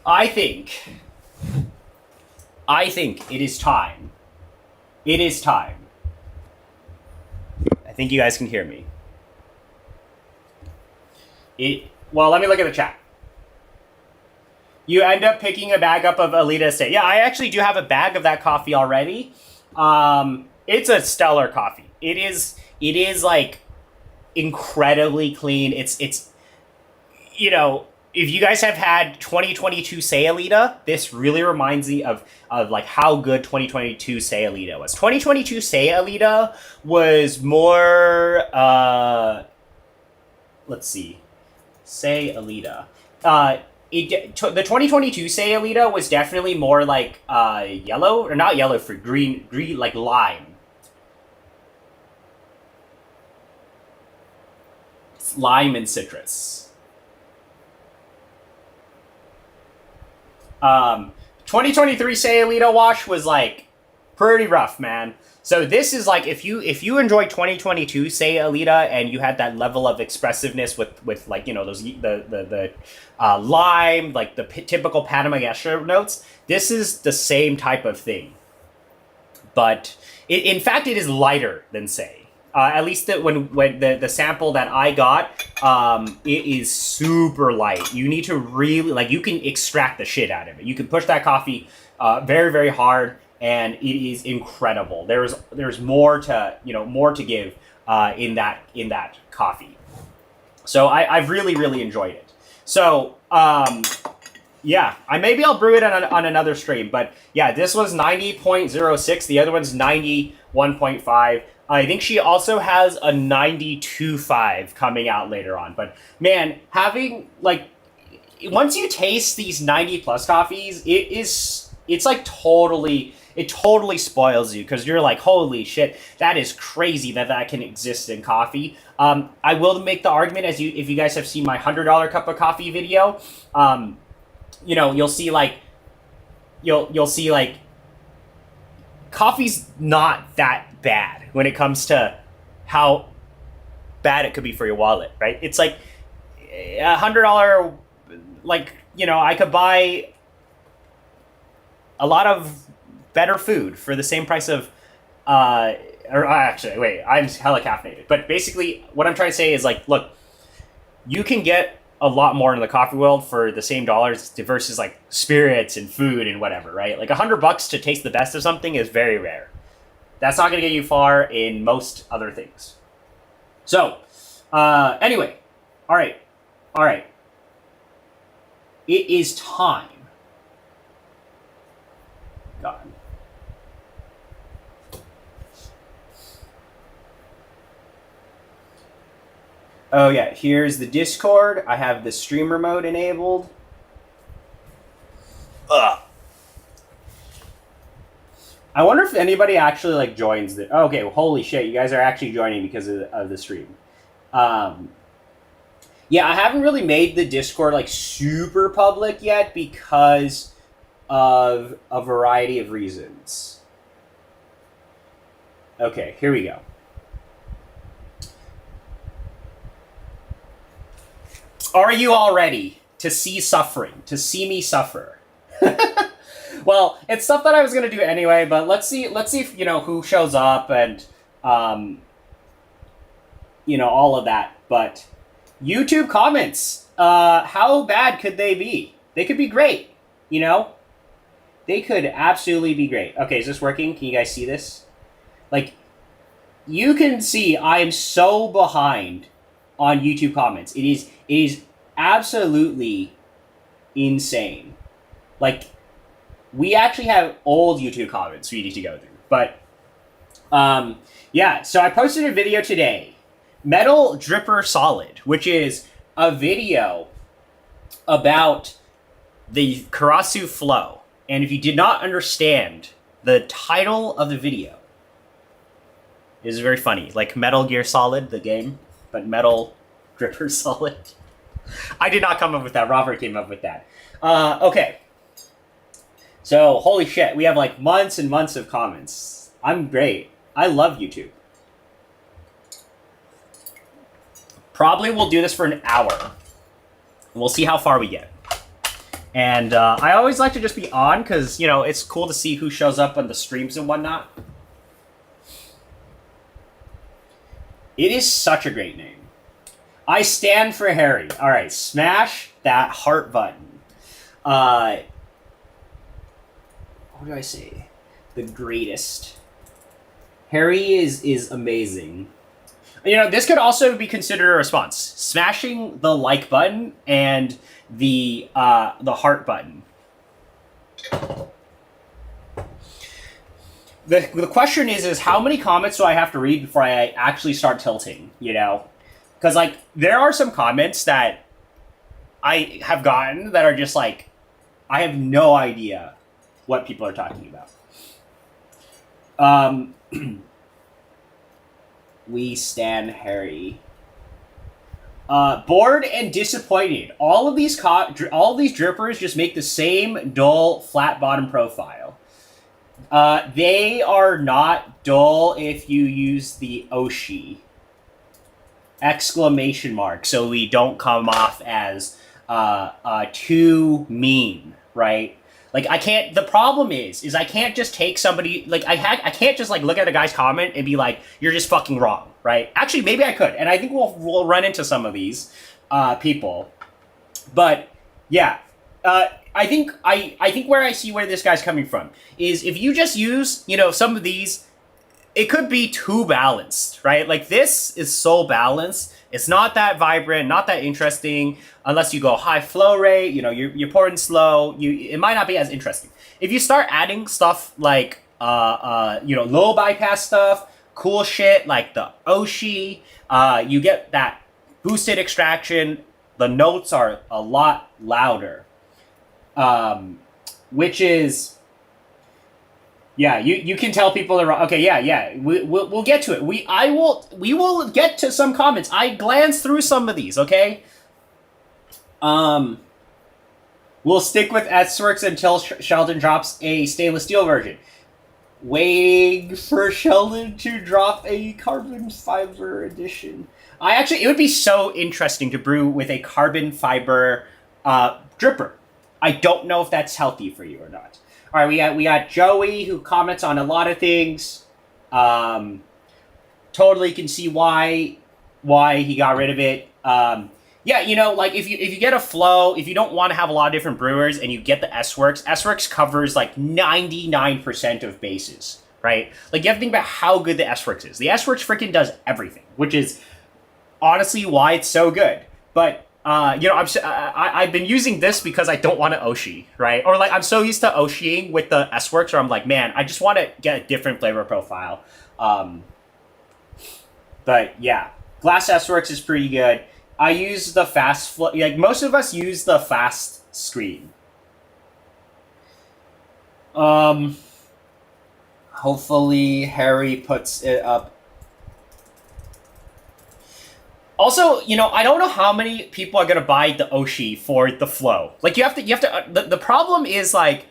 I think it is time. It is time. I think you guys can hear me. Well, let me look at the chat. You end up picking a bag up of Alita Estate. Yeah, I actually do have a bag of that coffee already. It's a stellar coffee. It is like incredibly clean. It's if you guys have had 2022 Say Alita, this really reminds me of like how good 2022 Say Alita was. 2022 Say Alita was more let's see. Say Alita. The 2022 Say Alita was definitely more like yellow, or not yellow fruit, green like lime. It's lime and citrus. 2023 Say Alita wash was like pretty rough, man. So this is like if you enjoyed 2022 Say Alita and you had that level of expressiveness with like those the lime, like the typical Panama Geisha notes, this is the same type of thing. But in fact it is lighter than Say. At least when the sample that I got, it is super light. You need to really you can extract the shit out of it. You can push that coffee very, very hard. And it is incredible. There's more to give in that coffee. So I've really, really enjoyed it. So yeah, maybe I'll brew it on another stream. But yeah, this was 90.06. The other one's 91.5. I think she also has a 92.5 coming out later on. But man, having once you taste these 90 plus coffees, it's like it totally spoils you because you're like, holy shit, that is crazy that can exist in coffee. I will make the argument if you guys have seen my $100 cup of coffee video, you'll see coffee's not that bad when it comes to how bad it could be for your wallet, right? It's like $100, I could buy a lot of better food for the same price of, actually, wait, I'm hella caffeinated. But basically, what I'm trying to say is look, you can get a lot more in the coffee world for the same dollars versus spirits and food and whatever, right? Like $100 to taste the best of something is very rare. That's not going to get you far in most other things. So, anyway, all right. It is time. God. Oh yeah, here's the Discord. I have the streamer mode enabled. Ugh. I wonder if anybody actually joins the. Oh, okay, well, holy shit, you guys are actually joining because of the stream. Yeah, I haven't really made the Discord super public yet because of a variety of reasons. Okay, here we go. Are you all ready to see suffering, to see me suffer? Well, it's stuff that I was gonna do anyway, but let's see if who shows up and all of that. But YouTube comments, how bad could they be? They could be great, They could absolutely be great. Okay, is this working? Can you guys see this? You can see I am so behind on YouTube comments. It is absolutely insane. Like, we actually have old YouTube comments we need to go through. But, yeah, so I posted a video today, Metal Dripper Solid, which is a video about the Karasu flow. And if you did not understand the title of the video, it is very funny. Like Metal Gear Solid, the game, but Metal Dripper Solid. I did not come up with that. Robert came up with that. Okay. So, holy shit, we have like months and months of comments. I'm great. I love YouTube. Probably we'll do this for an hour. We'll see how far we get. And I always like to just be on because, you know, it's cool to see who shows up on the streams and whatnot. It is such a great name. I stand for Harry. All right, smash that heart button. What do I say? The greatest. Harry is amazing. You know, this could also be considered a response. Smashing the like button and the heart button. The question is how many comments do I have to read before I actually start tilting, you know? Because, like, there are some comments that I have gotten that are just, like, I have no idea what people are talking about. We stan Harry. Bored and disappointed. All of these drippers just make the same dull, flat bottom profile. They are not dull if you use the Oshi! Exclamation mark, so we don't come off as too mean, right? Like, I can't, the problem is I can't just take somebody, like, I can't just, like, look at a guy's comment and be like, you're just fucking wrong, right? Actually, maybe I could, and I think we'll run into some of these people. But, yeah, I think where I see where this guy's coming from is if you just use, you know, some of these, it could be too balanced, right? Like, this is so balanced. It's not that vibrant, not that interesting, unless you go high flow rate, you know, you're pouring slow, it might not be as interesting. If you start adding stuff like, you know, low bypass stuff, cool shit like the Oshi, you get that boosted extraction, the notes are a lot louder, which is... Yeah, you can tell people are wrong. Okay, yeah. We'll get to it. We will get to some comments. I glanced through some of these, okay? We'll stick with S-Works until Sheldon drops a stainless steel version. Wait for Sheldon to drop a carbon fiber edition. It would be so interesting to brew with a carbon fiber dripper. I don't know if that's healthy for you or not. All right, we got Joey who comments on a lot of things. Totally can see why he got rid of it. Yeah, you know, like if you get a flow, if you don't want to have a lot of different brewers and you get the S-Works covers like 99% of bases, right? Like, you have to think about how good the S-Works is. The S-Works freaking does everything, which is honestly why it's so good. But you know, I've been using this because I don't want to Oshi, right? Or, like, I'm so used to Oshiing with the S-Works where I'm like, man, I just want to get a different flavor profile. But, yeah. Glass S-Works is pretty good. I use the fast flow. Like, most of us use the fast screen. Hopefully Harry puts it up. Also, you know, I don't know how many people are gonna buy the Oshi for the flow. Like, you have to. The problem is, like,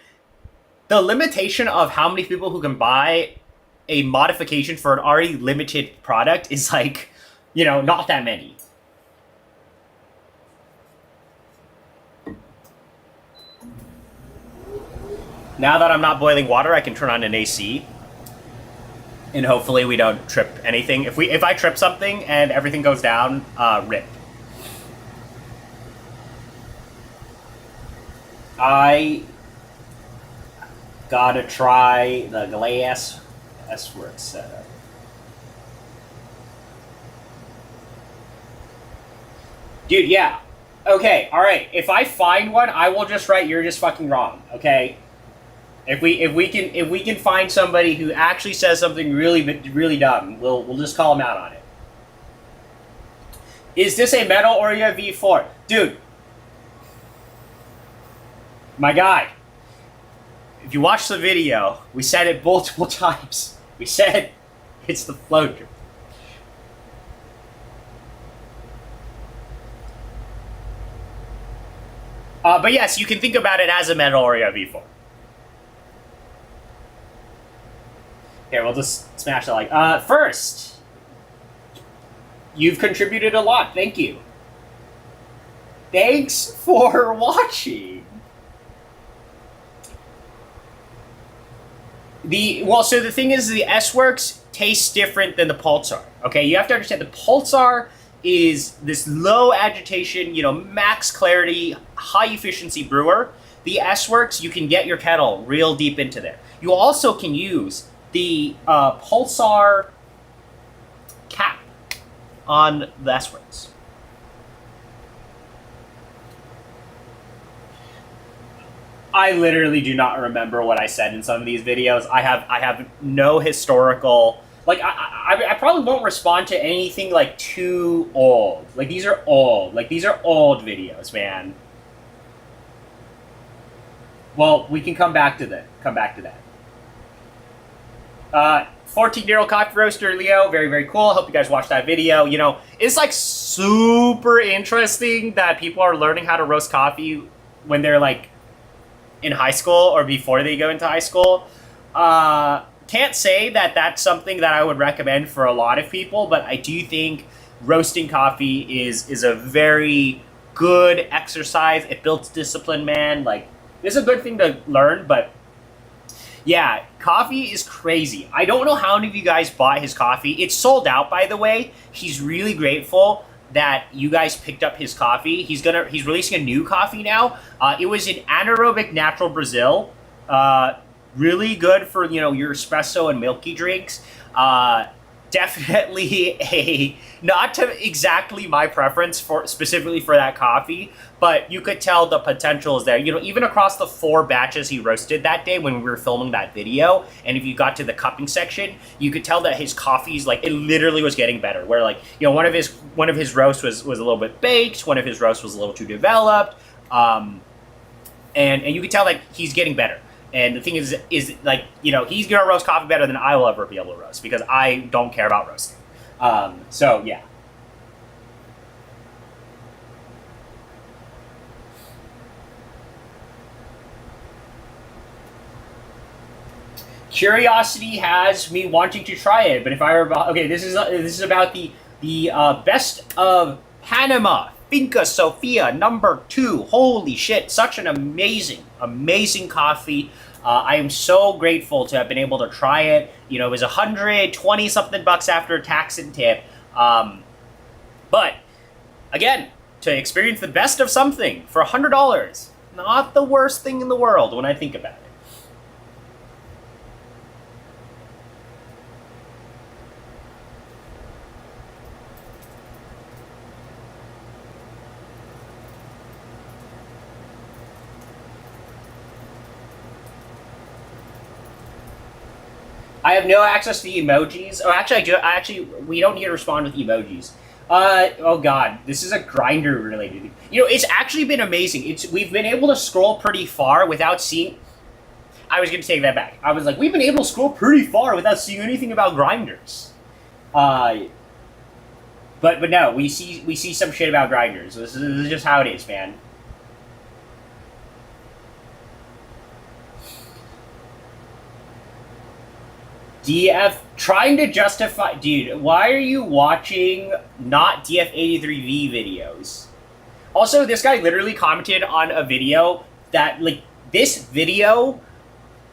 the limitation of how many people who can buy a modification for an already limited product is, like, you know, not that many. Now that I'm not boiling water, I can turn on an AC. And hopefully we don't trip anything. If I trip something and everything goes down, rip. I gotta try the glass S-Works setup. Dude, yeah. Okay, all right. If I find one, I will just write "you're just fucking wrong." Okay. If we can find somebody who actually says something really dumb, we'll just call them out on it. Is this a metal or a V4, dude? My guy, if you watch the video, we said it multiple times. We said it's the flow drift. But yes, you can think about it as a metal or a V4. Here, we'll just smash the like. First, you've contributed a lot. Thank you. Thanks for watching. So the thing is, the S-Works tastes different than the Pulsar. Okay, you have to understand the Pulsar is this low agitation, max clarity, high efficiency brewer. The S-Works, you can get your kettle real deep into there. You also can use the Pulsar cap on the S-Works. I literally do not remember what I said in some of these videos. I have no historical, like, I probably won't respond to anything like too old. Like, these are old. Like, these are old videos, man. Well, we can come back to that. 14-year-old coffee roaster, Leo. Very, very cool. Hope you guys watched that video. It's like super interesting that people are learning how to roast coffee when they're like in high school or before they go into high school. Can't say that that's something that I would recommend for a lot of people, but I do think roasting coffee is a very good exercise. It builds discipline, man. Like, it's a good thing to learn, but yeah, coffee is crazy. I don't know how many of you guys bought his coffee. It's sold out, by the way. He's really grateful that you guys picked up his coffee. He's releasing a new coffee now. It was in anaerobic natural Brazil. Really good for your espresso and milky drinks. Definitely not to exactly my preference specifically for that coffee, but you could tell the potential is there. Even across the 4 batches he roasted that day when we were filming that video, and if you got to the cupping section, you could tell that his coffee's like, it literally was getting better. Where like one of his roasts was a little bit baked, one of his roasts was a little too developed, and you could tell like he's getting better. And the thing is like, he's going to roast coffee better than I will ever be able to roast because I don't care about roasting. So, yeah. Curiosity has me wanting to try it, but if I were... Okay, this is about the best of Panama. Finca Sofia #2. Holy shit, such an amazing coffee. I am so grateful to have been able to try it. It was 120 something bucks after tax and tip. But again, to experience the best of something for $100, not the worst thing in the world when I think about it. I have no access to the emojis. Oh, actually, I do. We don't need to respond with emojis. Oh god, this is a grinder related. It's actually been amazing. We've been able to scroll pretty far without seeing. I was going to take that back. I was like, we've been able to scroll pretty far without seeing anything about grinders. But no, we see some shit about grinders. This is just how it is, man. DF trying to justify, dude. Why are you watching not DF83V videos? Also, this guy literally commented on a video that like this video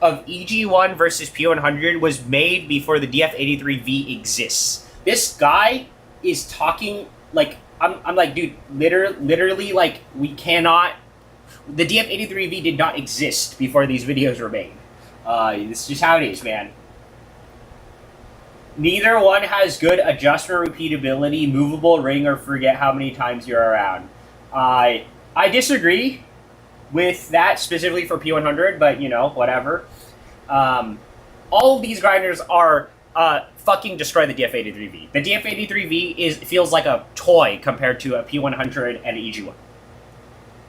of EG1 versus P100 was made before the DF83V exists. This guy is talking like I'm like, dude, literally like we cannot. The DF83V did not exist before these videos were made. This is just how it is, man. Neither one has good adjustment repeatability, movable ring, or forget how many times you're around. I disagree with that specifically for P100, but whatever. All of these grinders are fucking destroy the DF83V. The DF83V feels like a toy compared to a P100 and an EG1.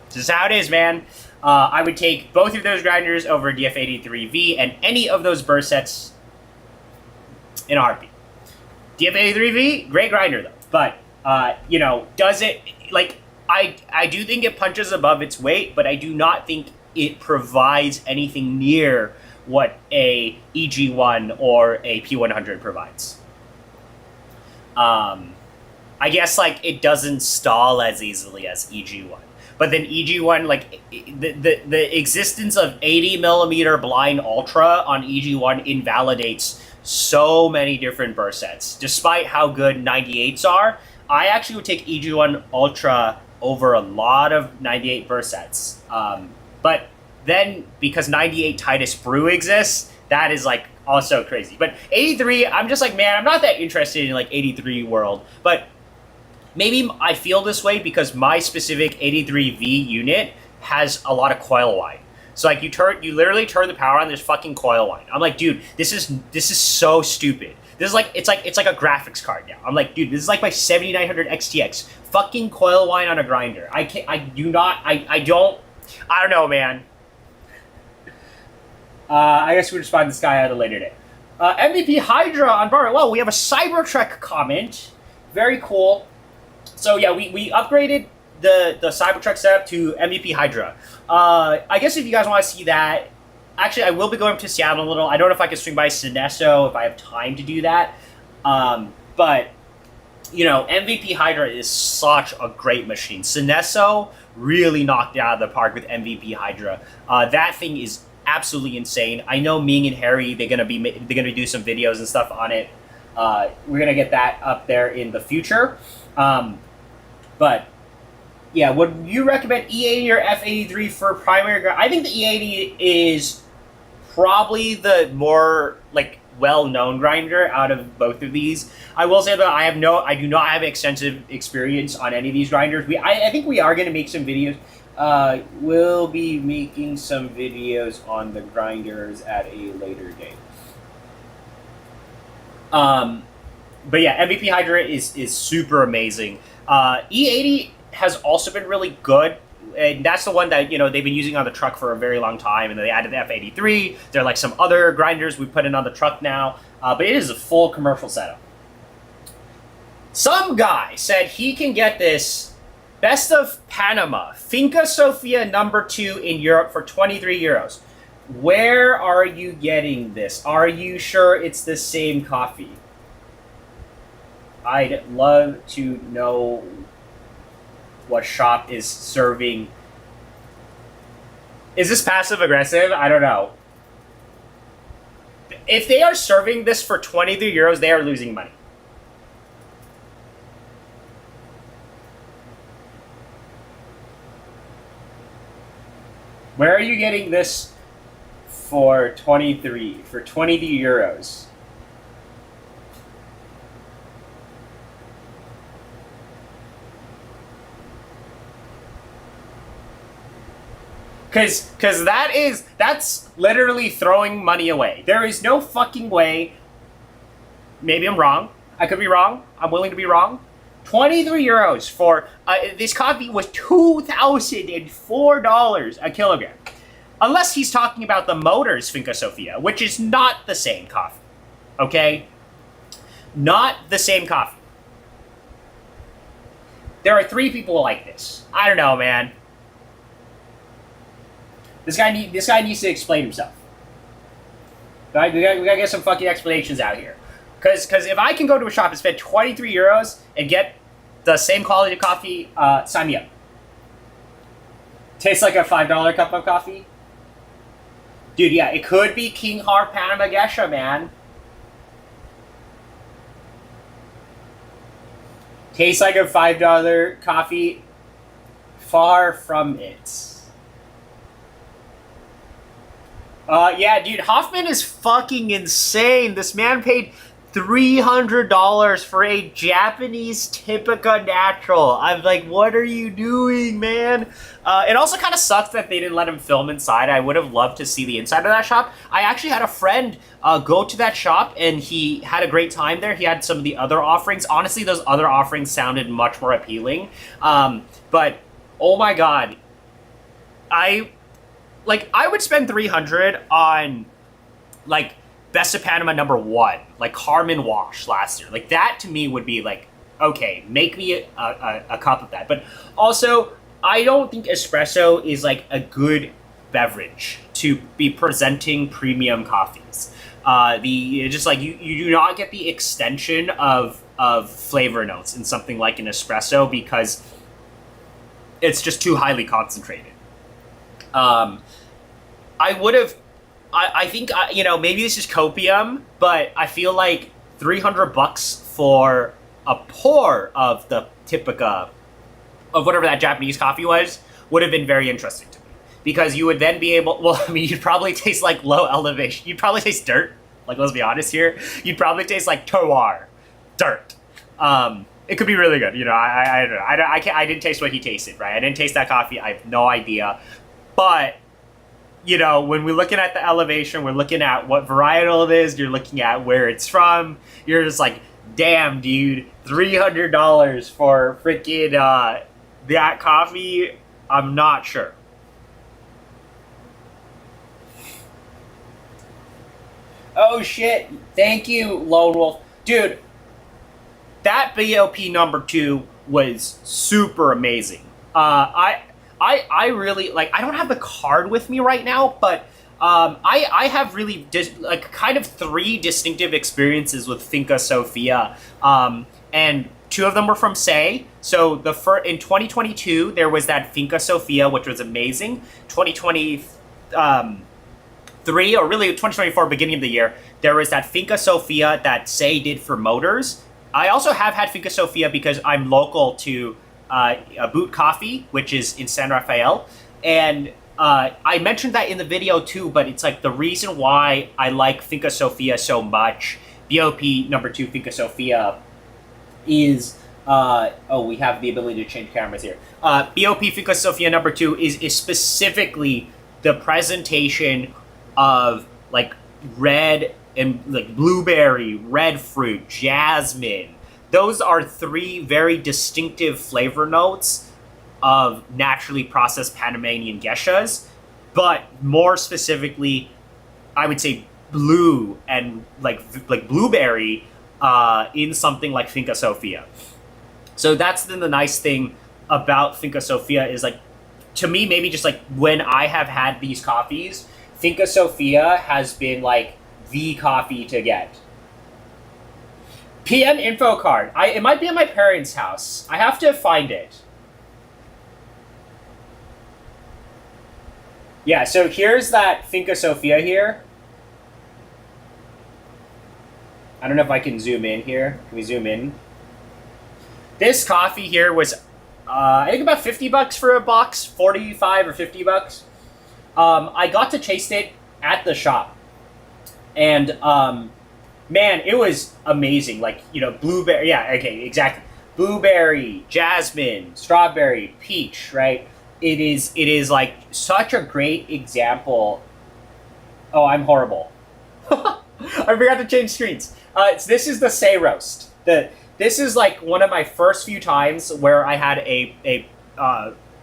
This is how it is, man. I would take both of those grinders over DF83V and any of those burst sets in a heartbeat. DF83V, great grinder though, but does it like I do think it punches above its weight, but I do not think it provides anything near what a EG1 or a P100 provides. I guess like it doesn't stall as easily as EG1. But then EG1, like the existence of 80 millimeter blind ultra on EG1 invalidates so many different burst sets. Despite how good 98s are, I actually would take EG1 ultra over a lot of 98 burst sets. But then because 98 Titus Brew exists, that is like also crazy. But 83, I'm just like, man, I'm not that interested in like 83 world, but maybe I feel this way because my specific 83V unit has a lot of coil wine. So like you literally turn the power on, there's fucking coil wine. I'm like, dude, this is so stupid. This is like it's like a graphics card now. I'm like, dude, this is like my 7900 XTX. Fucking coil wine on a grinder. I don't know, man. I guess we'll just find this guy out at a later date. MVP Hydra on bar. Well, we have a Cybertrek comment. Very cool. So yeah, we upgraded the Cybertrek setup to MVP Hydra. I guess if you guys want to see that, actually I will be going to Seattle a little. I don't know if I can swing by Espresso if I have time to do that. But MVP Hydra is such a great machine. Sinesso really knocked it out of the park with MVP Hydra. That thing is absolutely insane. I know Ming and Harry they're gonna do some videos and stuff on it. We're gonna get that up there in the future. But yeah, would you recommend E80 or F83 for primary grind? I think the E80 is probably the more like well-known grinder out of both of these. I will say that I do not have extensive experience on any of these grinders. I think we are going to make some videos. We'll be making some videos on the grinders at a later date. But yeah, MVP Hydra is super amazing. E80 has also been really good, and that's the one that they've been using on the truck for a very long time, and then they added the F83. There are like some other grinders we put in on the truck now, but it is a full commercial setup. Some guy said he can get this Best of Panama Finca Sofia number 2 in Europe for 23 euros. Where are you getting this? Are you sure it's the same coffee? I'd love to know what shop is serving. Is this passive aggressive? I don't know. If they are serving this for 23 euros, they are losing money. Where are you getting this for 23 euros? Because that's literally throwing money away. There is no fucking way. Maybe I'm wrong. I could be wrong. I'm willing to be wrong. 23 euros for this coffee was $2,004 a kilogram. Unless he's talking about the Motors Finca Sofia, which is not the same coffee. Okay? Not the same coffee. There are 3 people like this. I don't know, man. This guy needs to explain himself. We gotta get some fucking explanations out here. Because if I can go to a shop and spend 23 euros and get the same quality of coffee, sign me up. Tastes like a $5 cup of coffee. Dude, yeah, it could be King Har Panama Geisha, man. Tastes like a $5 coffee. Far from it. Yeah, dude, Hoffman is fucking insane. This man paid $300 for a Japanese Typica Natural. I'm like, what are you doing, man? It also kind of sucks that they didn't let him film inside. I would have loved to see the inside of that shop. I actually had a friend go to that shop, and he had a great time there. He had some of the other offerings. Honestly, those other offerings sounded much more appealing. But, oh my god. I would spend $300 on, like, Best of Panama #1, like Carmen Wash last year. Like, that to me would be like, okay, make me a cup of that. But also, I don't think espresso is like a good beverage to be presenting premium coffees. Just like you do not get the extension of flavor notes in something like an espresso because it's just too highly concentrated. I think, maybe this is copium, but I feel like $300 for a pour of the Typica, of whatever that Japanese coffee was, would have been very interesting to me. Because you would then be able, you'd probably taste like low elevation. You'd probably taste dirt. Like, let's be honest here. You'd probably taste like terroir, dirt. It could be really good. I don't know. I didn't taste what he tasted, right? I didn't taste that coffee. I have no idea. But when we're looking at the elevation, we're looking at what varietal it is, you're looking at where it's from, you're just like, damn, dude, $300 for freaking that coffee? I'm not sure. Oh, shit. Thank you, Lone Wolf. Dude, that BOP #2 was super amazing. I really, like, I don't have the card with me right now, but I have really, kind of 3 distinctive experiences with Finca Sofia, and 2 of them were from Say. So in 2022, there was that Finca Sofia, which was amazing. 2023, or really 2024, beginning of the year, there was that Finca Sofia that Say did for motors. I also have had Finca Sofia because I'm local to a Boot Coffee, which is in San Rafael, and I mentioned that in the video too, but it's like the reason why I like Finca Sofia so much, BOP #2 Finca Sofia, is we have the ability to change cameras here. BOP Finca Sofia #2 is specifically the presentation of like red and like blueberry, red fruit, jasmine. Those are 3 very distinctive flavor notes of naturally processed Panamanian Geishas, but more specifically, I would say blue and like blueberry in something like Finca Sofia. So that's then the nice thing about Finca Sofia is, like, to me, maybe just like when I have had these coffees, Finca Sofia has been like the coffee to get. PM info card. It might be at my parents' house. I have to find it. Yeah, so here's that Finca Sofia here. I don't know if I can zoom in here. Can we zoom in? This coffee here was, I think about $50 for a box, 45 or $50. I got to taste it at the shop. And, man, it was amazing. Like, blueberry. Yeah, okay, exactly. Blueberry, jasmine, strawberry, peach, right? It is like such a great example. Oh, I'm horrible. I forgot to change screens. This is the Say roast. This is like one of my first few times where I had a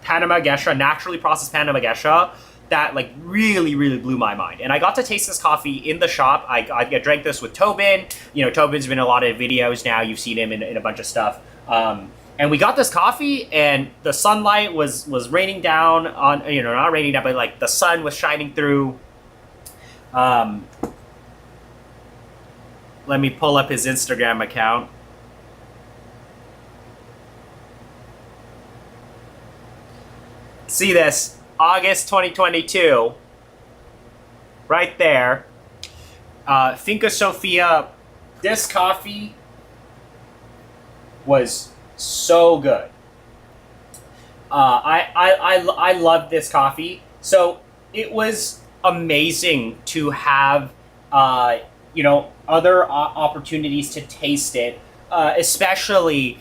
Panama Geisha, naturally processed Panama Geisha, that like really blew my mind. And I got to taste this coffee in the shop. I drank this with Tobin. Tobin's been in a lot of videos now. You've seen him in a bunch of stuff. And we got this coffee, and the sunlight was raining down on, not raining down, but like the sun was shining through. Let me pull up his Instagram account. See this, August 2022, right there. Finca Sofia, this coffee was so good. I loved this coffee. So it was amazing to have other opportunities to taste it, especially,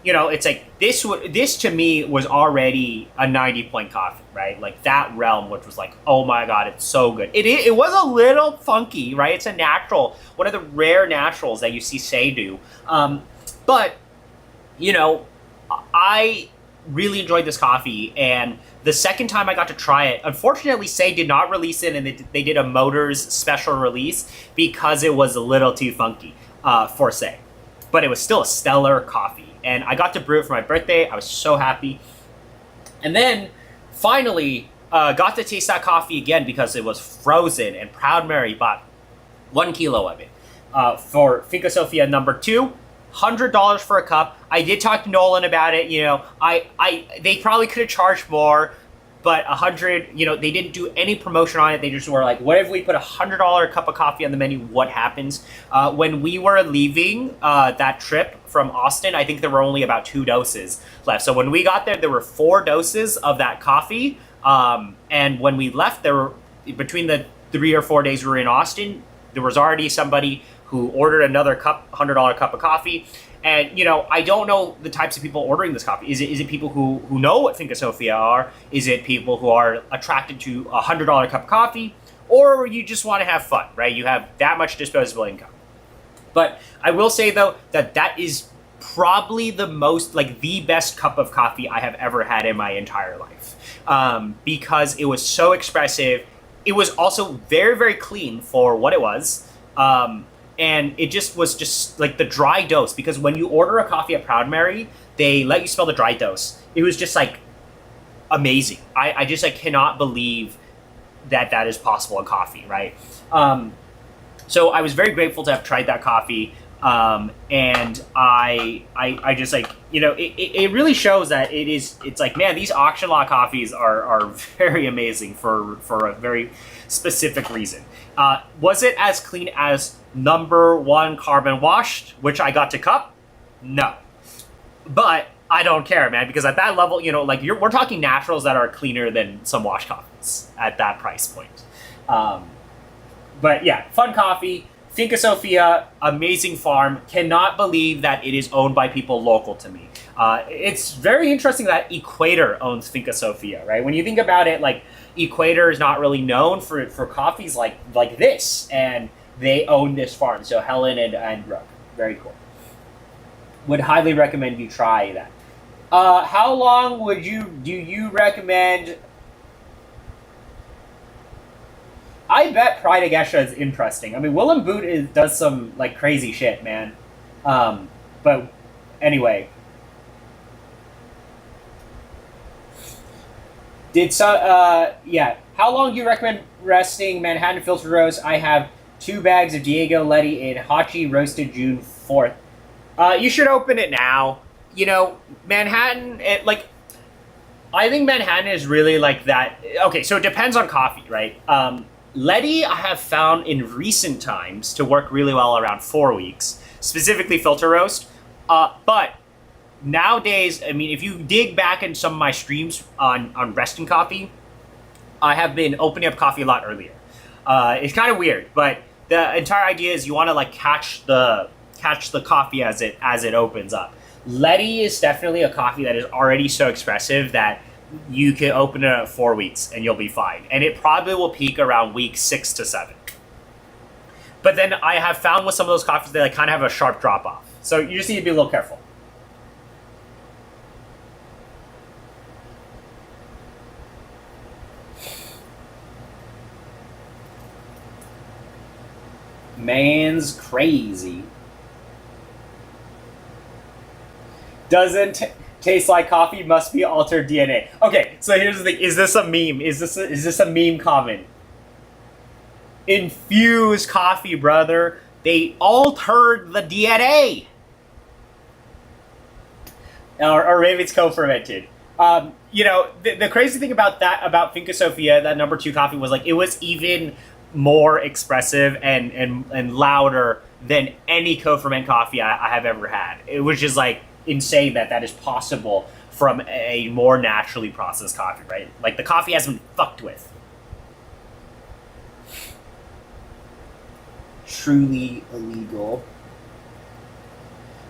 it's like this to me was already a 90-point coffee, right? Like that realm, which was like, oh my God, it's so good. It was a little funky, right? It's a natural, one of the rare naturals that you see Say do. But, I really enjoyed this coffee, and the second time I got to try it, unfortunately, Say did not release it, and they did a Motors special release because it was a little too funky for Say. But it was still a stellar coffee, and I got to brew it for my birthday. I was so happy. And then, finally, got to taste that coffee again because it was frozen, and Proud Mary bought 1 kilo of it for Finca Sofia number 2. $100 for a cup. I did talk to Nolan about it. They probably could have charged more, but 100. They didn't do any promotion on it. They just were like, "What if we put $100 cup of coffee on the menu? What happens?" When we were leaving that trip from Austin, I think there were only about 2 doses left. So when we got there were 4 doses of that coffee. And when we left, there were between the 3 or 4 days we were in Austin, there was already somebody who ordered another $100 cup of coffee. And, I don't know the types of people ordering this coffee. Is it people who know what Finca Sofia are? Is it people who are attracted to a $100 cup of coffee? Or you just want to have fun, right? You have that much disposable income. But I will say, though, that is probably the best cup of coffee I have ever had in my entire life. Because it was so expressive. It was also very, very clean for what it was. And it just was just like the dry dose, because when you order a coffee at Proud Mary, they let you smell the dry dose. It was just like amazing. I cannot believe that is possible in coffee, right? So I was very grateful to have tried that coffee. And I just like, it really shows that it's like, man, these auction lot coffees are very amazing for a very specific reason. Was it as clean as number 1 carbon washed, which I got to cup? No. But I don't care, man, because at that level, we're talking naturals that are cleaner than some wash coffees at that price point. But yeah, fun coffee. Finca Sofia, amazing farm. Cannot believe that it is owned by people local to me. It's very interesting that Equator owns Finca Sofia, right? When you think about it, like, Equator is not really known for coffees like this, and they own this farm. So Helen and Brooke, very cool. Would highly recommend you try that. How long do you recommend? I bet Pride of Geisha is interesting. I mean, Willem Boot does some like crazy shit, man. But anyway, yeah. How long do you recommend resting Manhattan filter roast? I have 2 bags of Diego Letty in Hachi roasted June 4th. You should open it now. Manhattan, I think Manhattan is really like that. Okay, so it depends on coffee, right? Letty I have found in recent times to work really well around 4 weeks, specifically filter roast. But nowadays, I mean, if you dig back in some of my streams on resting coffee, I have been opening up coffee a lot earlier. It's kind of weird, but the entire idea is you want to like catch the coffee as it opens up. Letty is definitely a coffee that is already so expressive that you can open it at 4 weeks and you'll be fine. And it probably will peak around week 6 to 7. But then I have found with some of those coffees, they like kind of have a sharp drop off. So you just need to be a little careful. Man's crazy. Doesn't taste like coffee, must be altered DNA. Okay, so here's the thing. Is this a meme? Is this a meme comment? Infused coffee, brother. They altered the DNA. Or maybe it's co-fermented. The crazy thing about Finca Sofia, that number 2 coffee, was like it was even more expressive and louder than any co-ferment coffee I have ever had. It was just like insane that is possible from a more naturally processed coffee, right? Like the coffee hasn't been fucked with. truly illegal.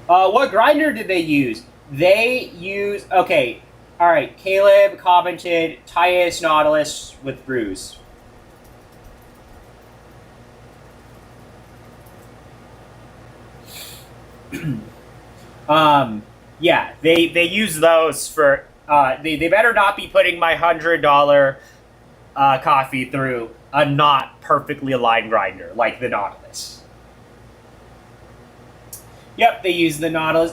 What grinder did they use? They use, okay, all right. Caleb commented Tyus Nautilus with brews. Yeah, they use those for. They better not be putting my $100 coffee through a not perfectly aligned grinder like the Nautilus. Yep, they use the Nautilus.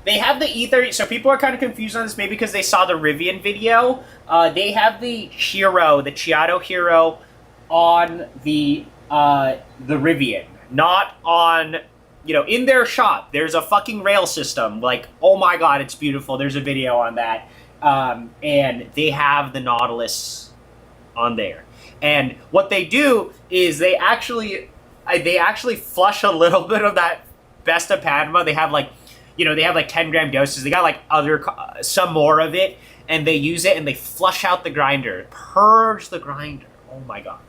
They have the E30, so people are kind of confused on this, maybe because they saw the Rivian video. They have the Hero, the Chiato Hero, on the Rivian, not on, in their shop. There's a fucking rail system. Like, oh my god, it's beautiful. There's a video on that. And they have the Nautilus on there. And what they do is they actually flush a little bit of that Best of Padma. They have like 10 gram doses. They got like some more of it, and they use it and they flush out the grinder, purge the grinder. Oh my god.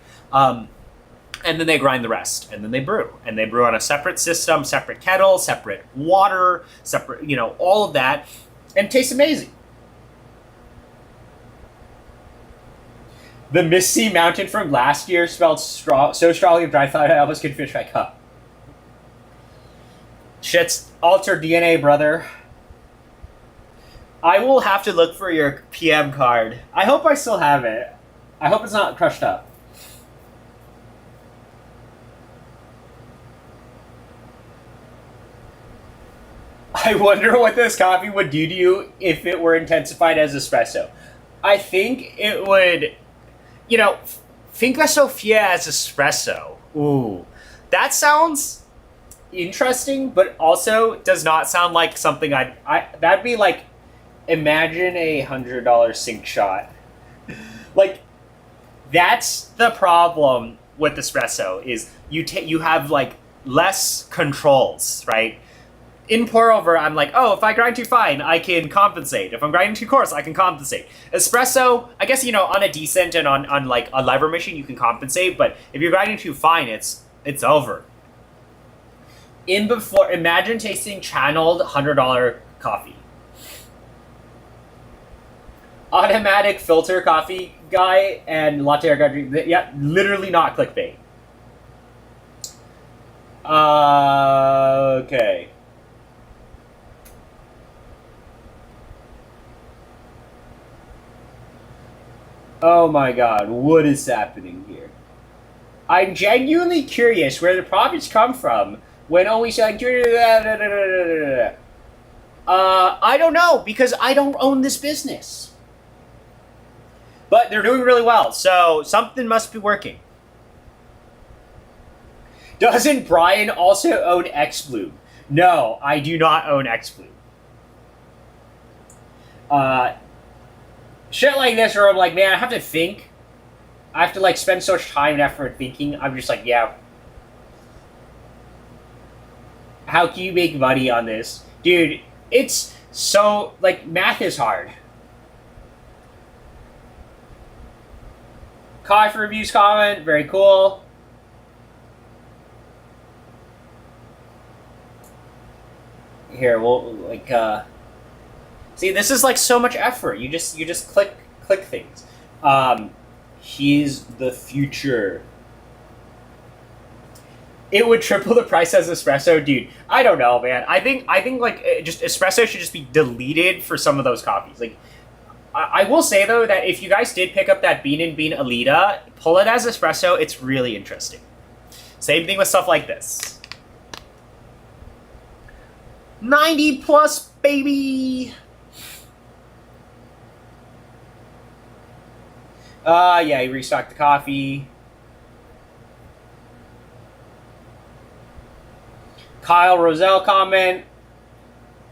And then they grind the rest, and then they brew, and they brew on a separate system, separate kettle, separate water, separate, all of that, and it tastes amazing. The Misty Mountain from last year smelled so strongly of dry flower I almost could finish my cup. Shit's altered DNA, brother. I will have to look for your PM card. I hope I still have it. I hope it's not crushed up. I wonder what this coffee would do to you if it were intensified as espresso. I think it would, Finca Sofia as espresso. Ooh, that sounds interesting, but also does not sound like something that'd be like, imagine a $100 sink shot. Like, that's the problem with espresso is you have like less controls, right? In pour over, I'm like, oh, if I grind too fine, I can compensate. If I'm grinding too coarse, I can compensate. Espresso, I guess, on a decent and on like a lever machine, you can compensate, but if you're grinding too fine, it's over. Imagine tasting channeled $100 coffee. Automatic filter coffee guy and latte art guy. Yeah, literally not clickbait. Okay. Oh my god, what is happening here? I'm genuinely curious where the profits come from when only selling. I don't know, because I don't own this business. But they're doing really well, so something must be working. Doesn't Brian also own X-Bloom? No, I do not own X-Bloom. Shit like this where I'm like, man, I have to think. I have to like spend so much time and effort thinking. I'm just like, yeah. How can you make money on this? Dude, it's so, like, math is hard. Coffee reviews comment, very cool. Here, we'll, like, see, this is like so much effort. You just click things. He's the future. It would triple the price as espresso, dude. I don't know, man. I think like just espresso should just be deleted for some of those coffees. Like, I will say though that if you guys did pick up that Bean and Bean Alita, pull it as espresso. It's really interesting. Same thing with stuff like this. 90 plus, baby. Yeah, he restocked the coffee. Kyle Roselle comment.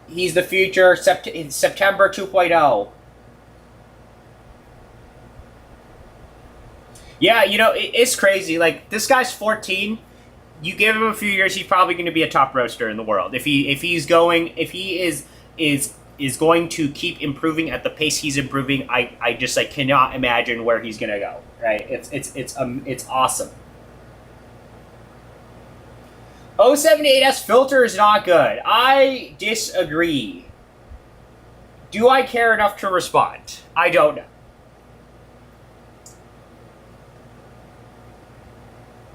He's the future. September 2.0. Yeah, it's crazy. Like, this guy's 14. You give him a few years, he's probably going to be a top roaster in the world. If he is going to keep improving at the pace he's improving, I just like cannot imagine where he's going to go. Right? It's awesome. 078S filter is not good. I disagree. Do I care enough to respond? I don't know.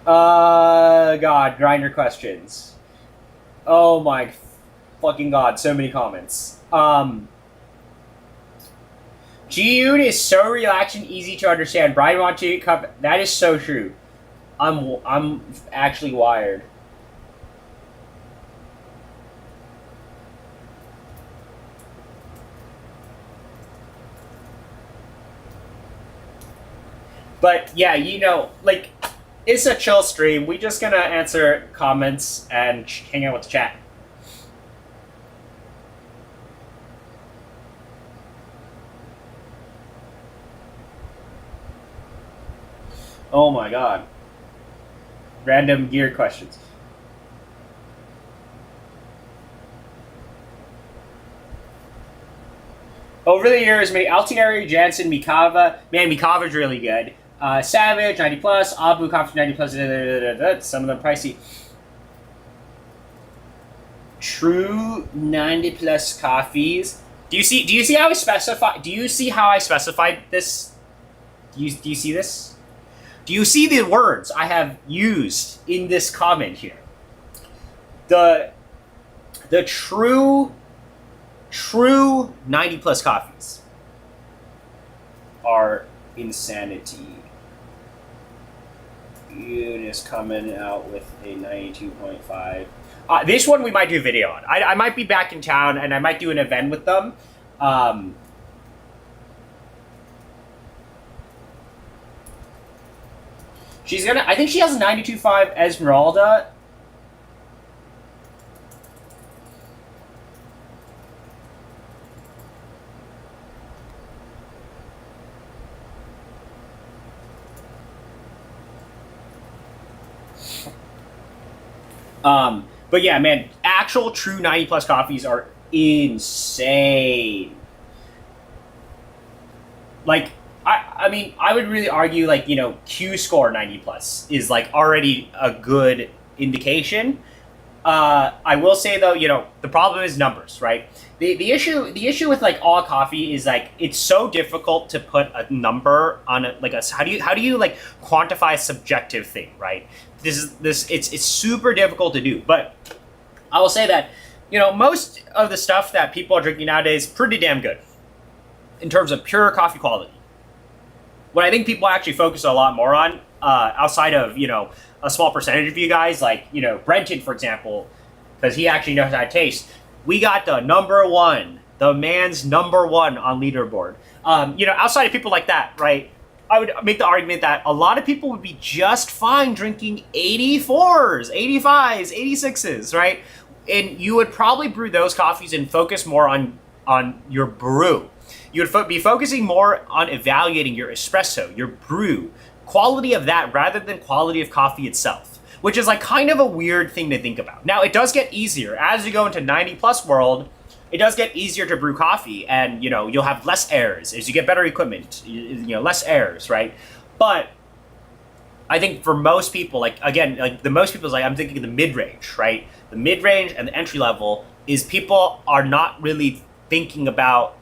God, grinder questions. Oh my fucking god, so many comments. Ji-yoon is so relaxed and easy to understand. Brian want to come. That is so true. I'm actually wired. But yeah, you know, like, it's a chill stream. We just gonna answer comments and hang out with the chat. Oh my god. Random gear questions. Over the years, made Altinari, Jansen, Mikava. Man, Mikava's really good. Savage, 90 plus. Abu, Coffee, 90 plus. Some of them pricey. True 90 plus coffees. Do you see how I specify? Do you see how I specified this? Do you see this? Do you see the words I have used in this comment here? The true 90 plus coffees are insanity. Eunice coming out with a 92.5. This one we might do a video on. I might be back in town and I might do an event with them. She's gonna. I think she has a 92.5 Esmeralda. But yeah, man, actual true 90 plus coffees are insane. Like, I mean, I would really argue, like, you know, Q score 90 plus is like already a good indication. I will say though, you know, the problem is numbers, right? The issue with like all coffee is like it's so difficult to put a number on it. Like, how do you like quantify a subjective thing, right? It's super difficult to do. But I will say that, you know, most of the stuff that people are drinking nowadays is pretty damn good in terms of pure coffee quality. What I think people actually focus a lot more on, outside of, you know, a small percentage of you guys, like, you know, Brenton, for example, because he actually knows how to taste. We got the man's number one on leaderboard. You know, outside of people like that, right? I would make the argument that a lot of people would be just fine drinking 84s, 85s, 86s, right? And you would probably brew those coffees and focus more on your brew. You would be focusing more on evaluating your espresso, your brew, quality of that rather than quality of coffee itself, which is like kind of a weird thing to think about. Now, it does get easier. As you go into 90 plus world, it does get easier to brew coffee, and, you know, you'll have less errors as you get better equipment, you know, less errors, right? But I think for most people, like, again, like the most people is like, I'm thinking the mid-range, right? The mid-range and the entry level is people are not really thinking about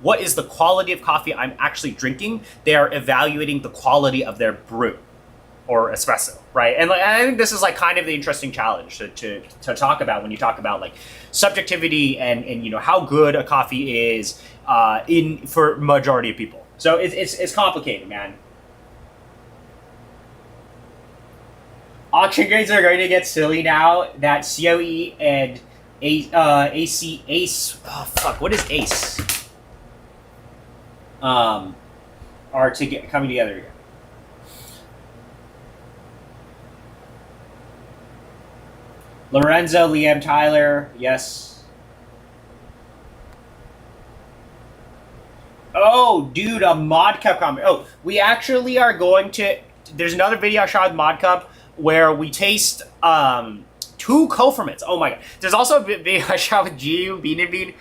what is the quality of coffee I'm actually drinking. They are evaluating the quality of their brew or espresso, right? And like, I think this is like kind of the interesting challenge to talk about when you talk about like subjectivity and you know how good a coffee is for majority of people. So it's complicated, man. Auction grades are going to get silly now that COE and AC ACE. Oh fuck, what is ACE? Are coming together again. Lorenzo, Liam, Tyler, yes. Oh, dude, a Mod Cup comment. Oh, we actually are going to. There's another video I shot with Mod Cup where we taste 2 co-ferments. Oh my god. There's also a video I shot with G, Bean and Bean.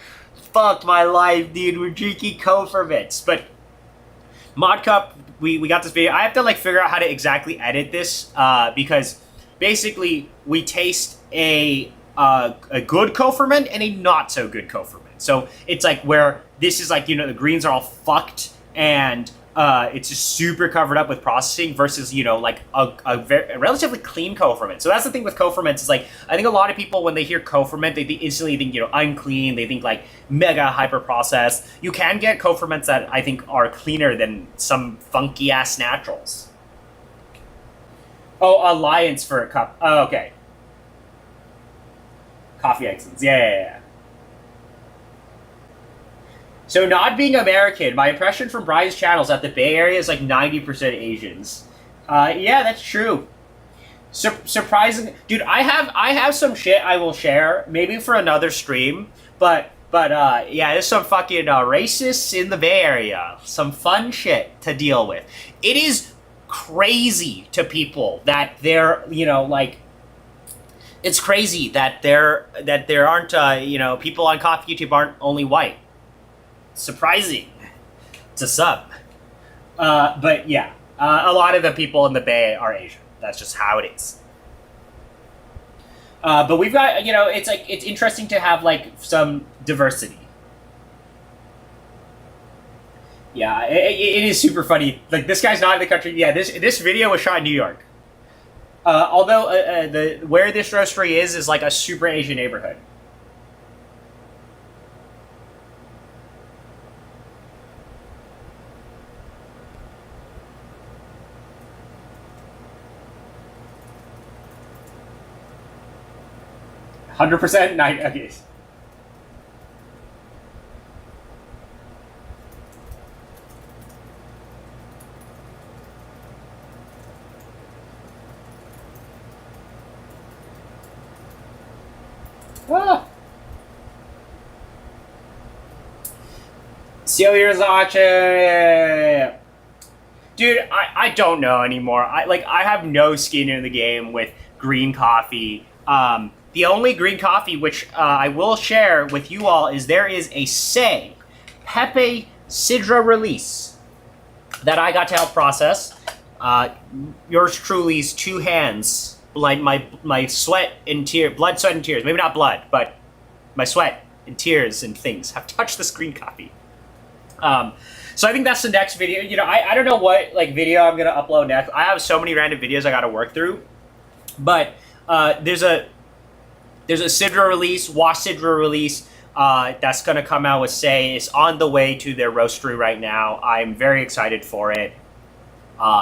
Fuck my life, dude. We're drinking co-ferments. But Mod Cup, we got this video. I have to like figure out how to exactly edit this because basically we taste a good co-ferment and a not so good co-ferment. So it's like where this is like, the greens are all fucked and it's just super covered up with processing versus, like a relatively clean co-ferment. So that's the thing with co-ferments is like, I think a lot of people, when they hear co-ferment, they instantly think, unclean. They think like mega hyper processed. You can get co-ferments that I think are cleaner than some funky ass naturals. Oh, Alliance for a cup. Oh, okay. Coffee Excellence. Yeah. So not being American, my impression from Brian's channel is that the Bay Area is like 90% Asians. Yeah, that's true. Surprising, dude. I have some shit I will share maybe for another stream, but yeah, there's some fucking racists in the Bay Area. Some fun shit to deal with. It is crazy to people that they're like. It's crazy that there aren't people on Coffee YouTube aren't only white. Surprising to some. But yeah, a lot of the people in the Bay are Asian. That's just how it is. But we've got, it's interesting to have like some diversity. Yeah, it is super funny. Like this guy's not in the country. Yeah, this video was shot in New York. Although where this roastery is like a super Asian neighborhood. 100% night. Okay. Ah. Celia's watching. Dude, I don't know anymore. I have no skin in the game with green coffee. The only green coffee which I will share with you all is there is a Say Pepe Sidra release that I got to help process. Yours truly's two hands, like my sweat and tears, blood, sweat, and tears. Maybe not blood, but my sweat and tears and things have touched this green coffee. So I think that's the next video. I don't know what video I'm gonna upload next. I have so many random videos I gotta work through, but there's a Sidra release, Wash Sidra release that's gonna come out with Say. It's on the way to their roastery right now. I'm very excited for it.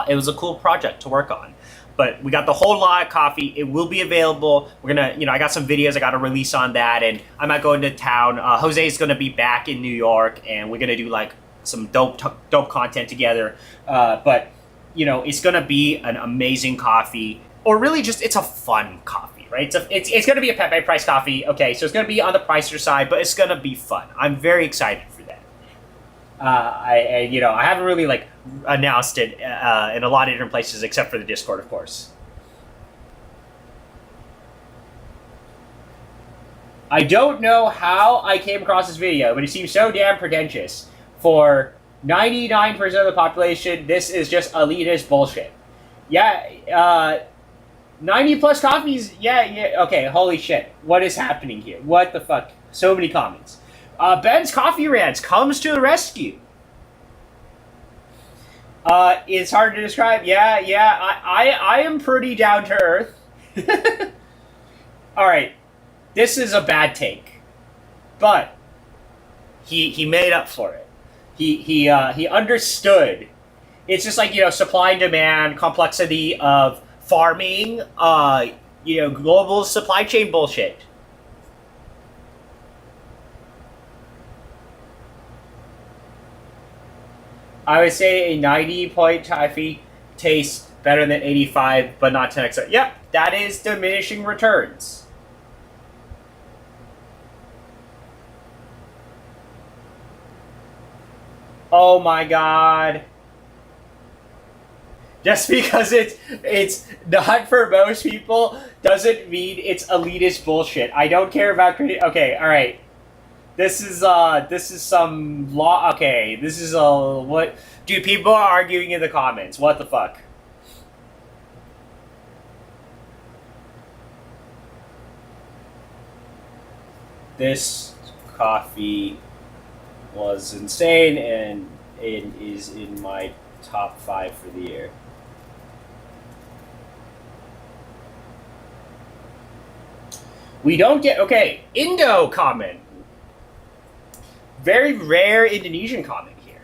It was a cool project to work on. But we got the whole lot of coffee. It will be available. We're gonna, I got some videos I got to release on that, and I might go into town. Jose's gonna be back in New York, and we're gonna do some dope content together. But it's gonna be an amazing coffee, or really just it's a fun coffee, right? It's gonna be a Pepe price coffee. Okay, so it's gonna be on the pricier side, but it's gonna be fun. I'm very excited for that. I haven't really announced it in a lot of different places except for the Discord, of course. I don't know how I came across this video, but it seems so damn pretentious. For 99% of the population, this is just elitist bullshit. Yeah, 90 plus coffees. Yeah. Okay, holy shit. What is happening here? What the fuck? So many comments. Ben's Coffee Rants comes to the rescue. It's hard to describe. Yeah. I am pretty down to earth. All right, this is a bad take, but he made up for it. He understood. It's just supply and demand, complexity of farming, global supply chain bullshit. I would say a 90-point coffee tastes better than 85, but not 10x. Yep, that is diminishing returns. Oh my god. Just because it's not for most people doesn't mean it's elitist bullshit. I don't care about okay, all right. This is some law. Okay, this is what? Dude, people are arguing in the comments. What the fuck? This coffee was insane, and it is in my top 5 for the year. We don't get, okay, Indo comment. Very rare Indonesian comment here.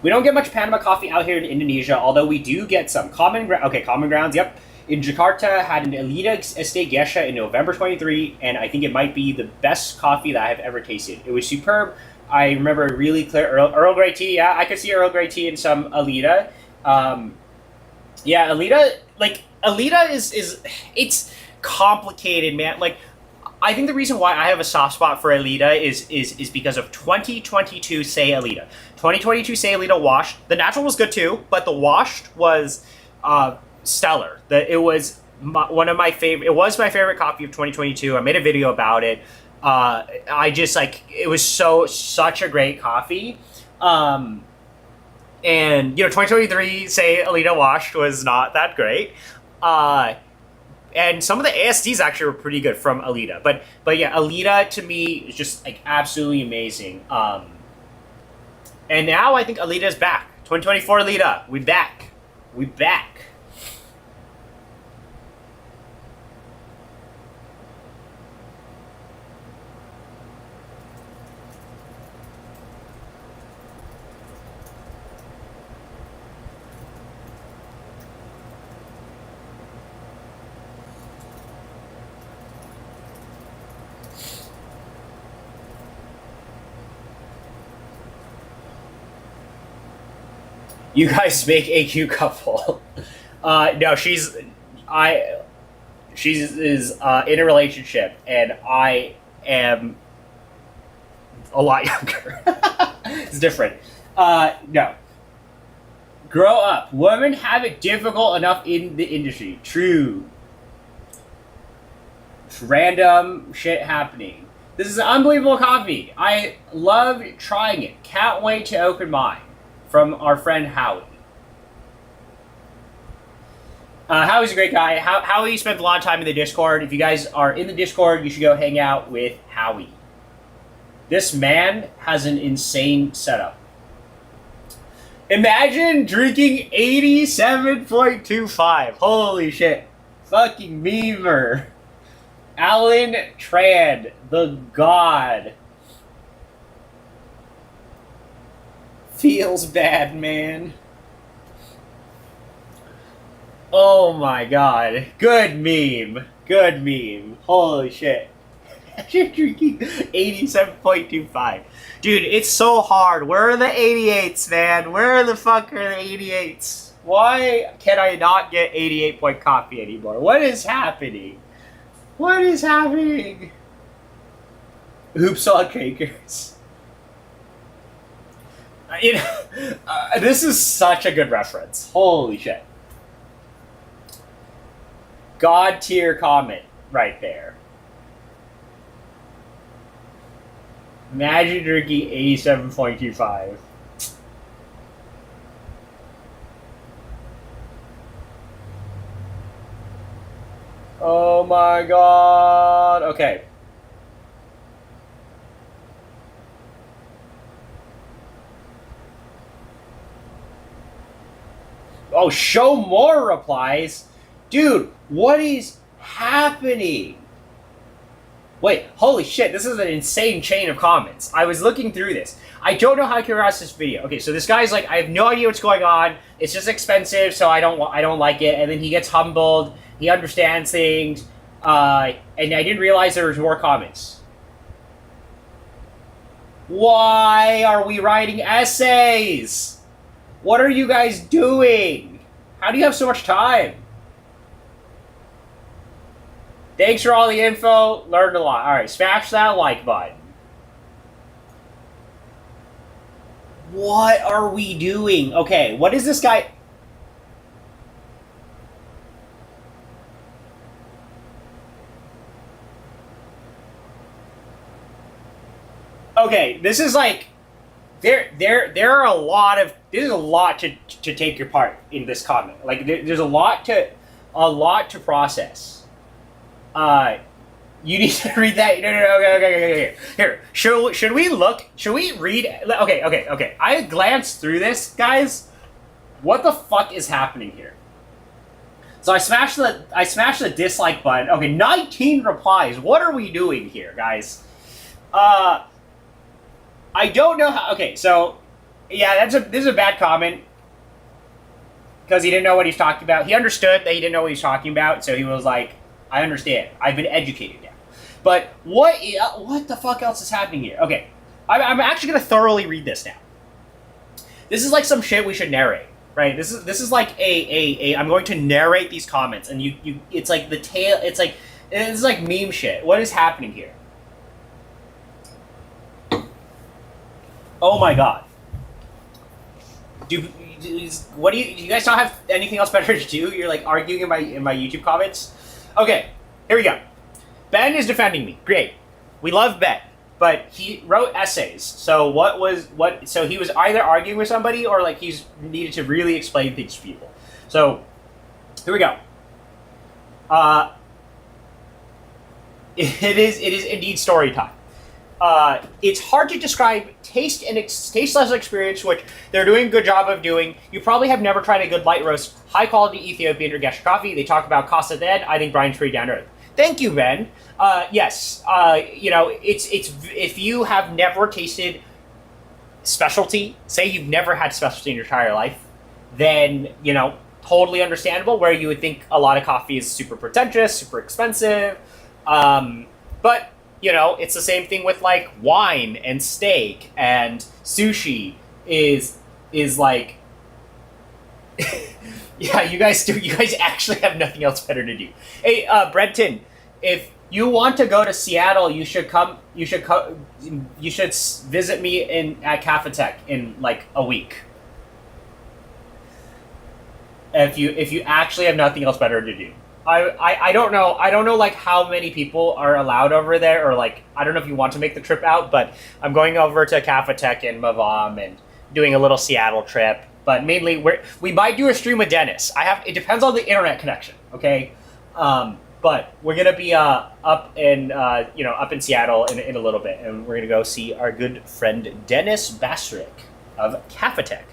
We don't get much Panama coffee out here in Indonesia, although we do get some. Common grounds, yep. In Jakarta, had an Elita Estate Geisha in November 23, and I think it might be the best coffee that I have ever tasted. It was superb. I remember a really clear Earl Grey tea. Yeah, I could see Earl Grey tea in some Elita. Yeah, Elita is it's complicated, man. Like, I think the reason why I have a soft spot for Elita is because of 2022 Say Elita. 2022 Say Elita washed. The natural was good too, but the washed was stellar. It was one of my favorite. It was my favorite coffee of 2022. I made a video about it. I just it was such a great coffee. And 2023 Say Elita washed was not that great. And some of the ASDs actually were pretty good from Elita. But yeah, Elita to me is just absolutely amazing. And now I think Elita is back. 2024 Elita, we back. We back. You guys make AQ couple. No, she's in a relationship, and I am a lot younger. It's different. No. Grow up. Women have it difficult enough in the industry. True. Random shit happening. This is unbelievable coffee. I love trying it. Can't wait to open mine. From our friend Howie. Howie's a great guy. Howie spent a lot of time in the Discord. If you guys are in the Discord, you should go hang out with Howie. This man has an insane setup. Imagine drinking 87.25. Holy shit. Fucking memer. Alan Tran, the god. Feels bad, man. Oh my god. Good meme. Good meme. Holy shit. You're drinking 87.25. Dude, it's so hard. Where are the 88s, man? Where the fuck are the 88s? Why can I not get 88 point coffee anymore? What is happening? What is happening? Oops on Quakers. This is such a good reference. Holy shit. God tier comment right there. Imagine drinking 87.25. Oh my god. Okay. Oh, show more replies? Dude, what is happening? Wait, holy shit, this is an insane chain of comments. I was looking through this. I don't know how I can watch this video. Okay, so this guy's like, I have no idea what's going on. It's just expensive, so I don't like it. And then he gets humbled. He understands things. And I didn't realize there was more comments. Why are we writing essays? What are you guys doing? How do you have so much time? Thanks for all the info. Learned a lot. Alright, smash that like button. What are we doing? Okay, what is this guy? Okay, this is like there are a lot of there's a lot to take your part in this comment. Like there's a lot to process. You need to read that. No, okay. Here, should we look? Should we read? Okay. I glanced through this, guys. What the fuck is happening here? So I smashed the dislike button. Okay, 19 replies. What are we doing here, guys? I don't know how. Okay, so yeah, this is a bad comment because he didn't know what he's talking about. He understood that he didn't know what he's talking about, so he was like, "I understand. I've been educated now." But what the fuck else is happening here? Okay, I'm actually gonna thoroughly read this now. This is like some shit we should narrate, right? This is like a I'm going to narrate these comments, and you it's like the tail. It's like meme shit. What is happening here? Oh my god. Do you guys not have anything else better to do? You're like arguing in my YouTube comments? Okay, here we go. Ben is defending me. Great. We love Ben. But he wrote essays. So so he was either arguing with somebody or like he's needed to really explain things to people. So here we go. It is indeed story time. It's hard to describe tasteless experience, which they're doing a good job of doing. You probably have never tried a good light roast, high quality Ethiopian or Geisha coffee. They talk about Costa Dead. I think Brian's pretty down to earth. Thank you, Ben. Yes, it's if you have never tasted specialty, say you've never had specialty in your entire life, then totally understandable. Where you would think a lot of coffee is super pretentious, super expensive, but it's the same thing with like wine and steak and sushi is like yeah, you guys actually have nothing else better to do. Hey, Brenton, if you want to go to Seattle, you should visit me at Cafetech in like a week. If you actually have nothing else better to do. I don't know like how many people are allowed over there, or like I don't know if you want to make the trip out, but I'm going over to Cafetech in Mavam and doing a little Seattle trip. But mainly we might do a stream with Dennis. It depends on the internet connection, okay? But we're gonna be up in Seattle in a little bit, and we're gonna go see our good friend Dennis Basrick of Cafetech.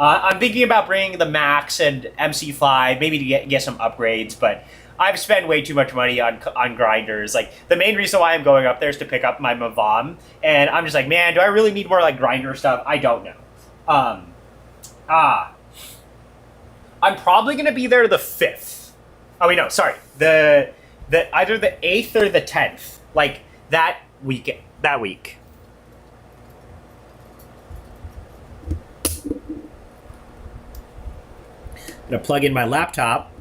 I'm thinking about bringing the Max and MC5, maybe to get some upgrades, but I've spent way too much money on grinders. Like, the main reason why I'm going up there is to pick up my Mavam, and I'm just like, man, do I really need more like grinder stuff? I don't know. I'm probably gonna be there the 5th. Oh wait, no, sorry. The either the 8th or the 10th, like that week. I'm gonna plug in my laptop.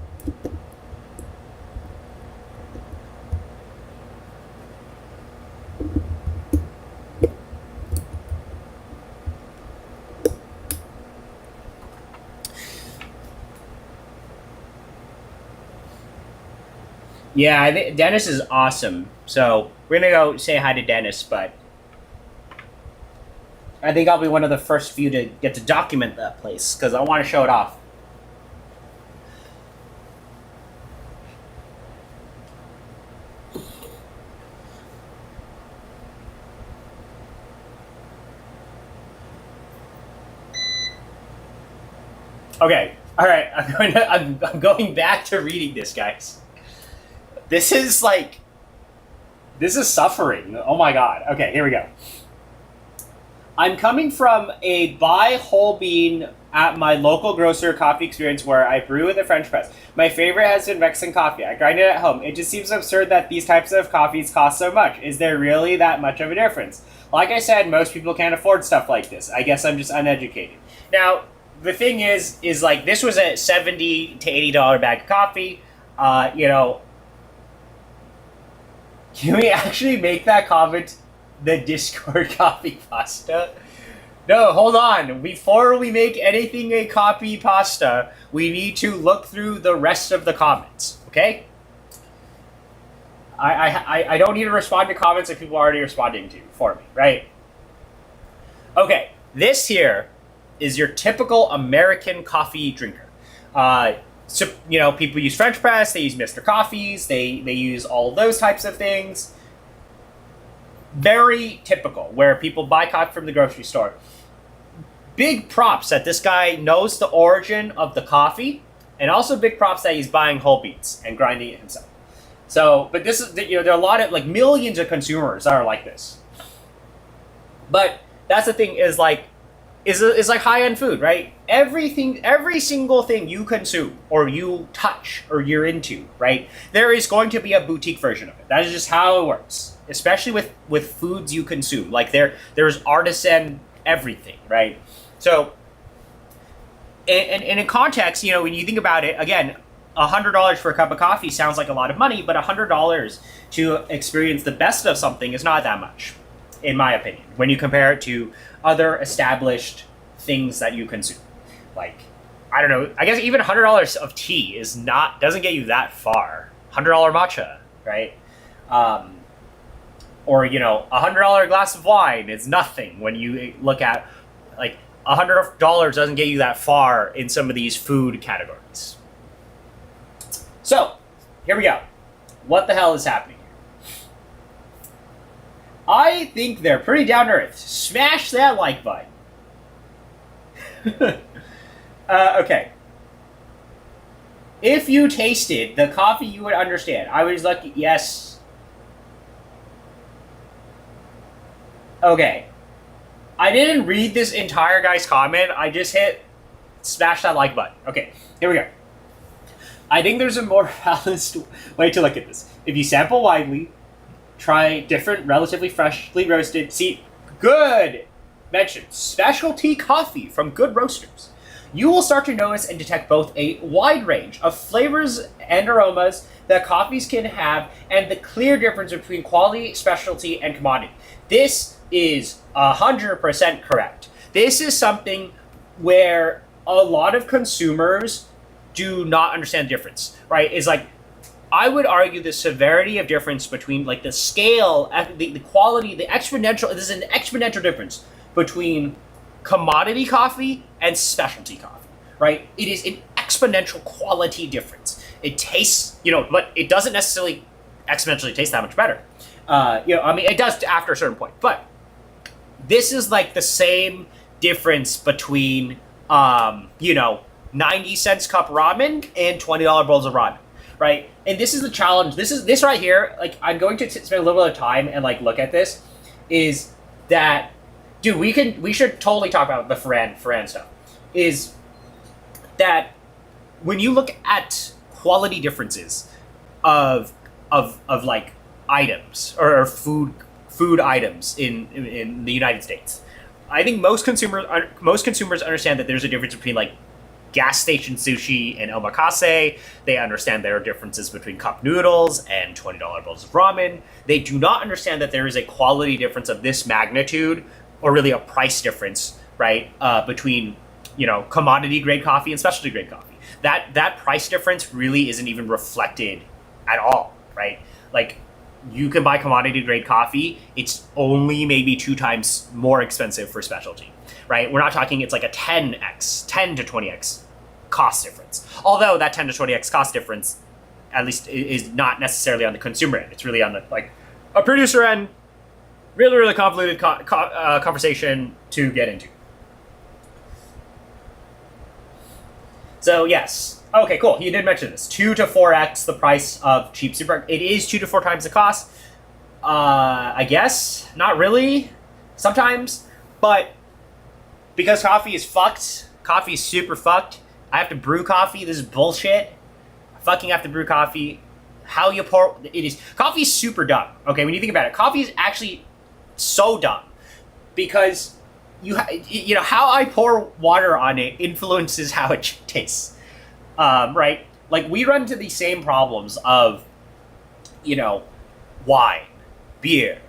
Yeah, I think Dennis is awesome. So we're gonna go say hi to Dennis, but I think I'll be one of the first few to get to document that place because I want to show it off. Okay, all right. I'm going back to reading this, guys. This is suffering. Oh my god. Okay, here we go. I'm coming from a buy whole bean at my local grocer coffee experience where I brew with a French press. My favorite has been Mexican coffee. I grind it at home. It just seems absurd that these types of coffees cost so much. Is there really that much of a difference? Like I said, most people can't afford stuff like this. I guess I'm just uneducated. Now, the thing is like this was a $70 to $80 bag of coffee. Can we actually make that comment the Discord copy pasta? No, hold on. Before we make anything a copy pasta, we need to look through the rest of the comments, okay? I don't need to respond to comments that people are already responding to for me, right? Okay, This here is your typical American coffee drinker. So, people use French press, they use Mr. Coffees, they use all of those types of things. Very typical, where people buy coffee from the grocery store. Big props that this guy knows the origin of the coffee, and also big props that he's buying whole beans and grinding it himself. So, but this is, there are a lot of, like, millions of consumers that are like this. But that's the thing, is like high-end food, right? Every single thing you consume or you touch or you're into, right? There is going to be a boutique version of it. That is just how it works, especially with foods you consume. Like there's artisan everything, right? So, and in context, when you think about it, again, $100 for a cup of coffee sounds like a lot of money, but $100 to experience the best of something is not that much, in my opinion, when you compare it to other established things that you consume. Like, I don't know, I guess even $100 of tea doesn't get you that far. $100 matcha, right? Or, $100 glass of wine is nothing when you look at, like, $100 doesn't get you that far in some of these food categories. So, here we go. What the hell is happening here? I think they're pretty down to earth. Smash that like button. Okay. If you tasted the coffee, you would understand. I was like, yes. Okay. I didn't read this entire guy's comment. I just hit smash that like button. Okay, here we go. I think there's a more balanced way to look at this. If you sample widely, try different, relatively freshly roasted, good mention, specialty coffee from good roasters, you will start to notice and detect both a wide range of flavors and aromas that coffees can have, and the clear difference between quality, specialty, and commodity. This is 100% correct. This is something where a lot of consumers do not understand the difference, right? It's like, I would argue the severity of difference between, like, the scale, the quality, the exponential, this is an exponential difference between commodity coffee and specialty coffee, right? It is an exponential quality difference. It tastes, but it doesn't necessarily exponentially taste that much better. It does after a certain point, but this is like the same difference between, 90 cents cup ramen and $20 bowls of ramen, right? And this is the challenge. This right here, like, I'm going to spend a little bit of time and, like, look at this, is that, dude, we should totally talk about the Ferran stuff, is that when you look at quality differences of like items or food items in the United States, I think most consumers understand that there's a difference between, like, gas station sushi and omakase. They understand there are differences between cup noodles and $20 bowls of ramen. They do not understand that there is a quality difference of this magnitude, or really a price difference, right, between, commodity grade coffee and specialty grade coffee. That price difference really isn't even reflected at all, right? Like, you can buy commodity grade coffee, it's only maybe 2 times more expensive for specialty, right? We're not talking, it's like a 10 to 20x cost difference. Although that 10 to 20x cost difference, at least, is not necessarily on the consumer end. It's really on the, like, a producer end. Really, really convoluted conversation to get into. So, yes. Okay, cool. You did mention this. 2 to 4x the price of cheap super. It is 2 to 4 times the cost. I guess. Not really. Sometimes. But because coffee is fucked, coffee is super fucked, I have to brew coffee. This is bullshit. I fucking have to brew coffee. How you pour it is. Coffee is super dumb. Okay, when you think about it, coffee is actually so dumb because how I pour water on it influences how it tastes. Right? Like, we run into these same problems of, wine, beer.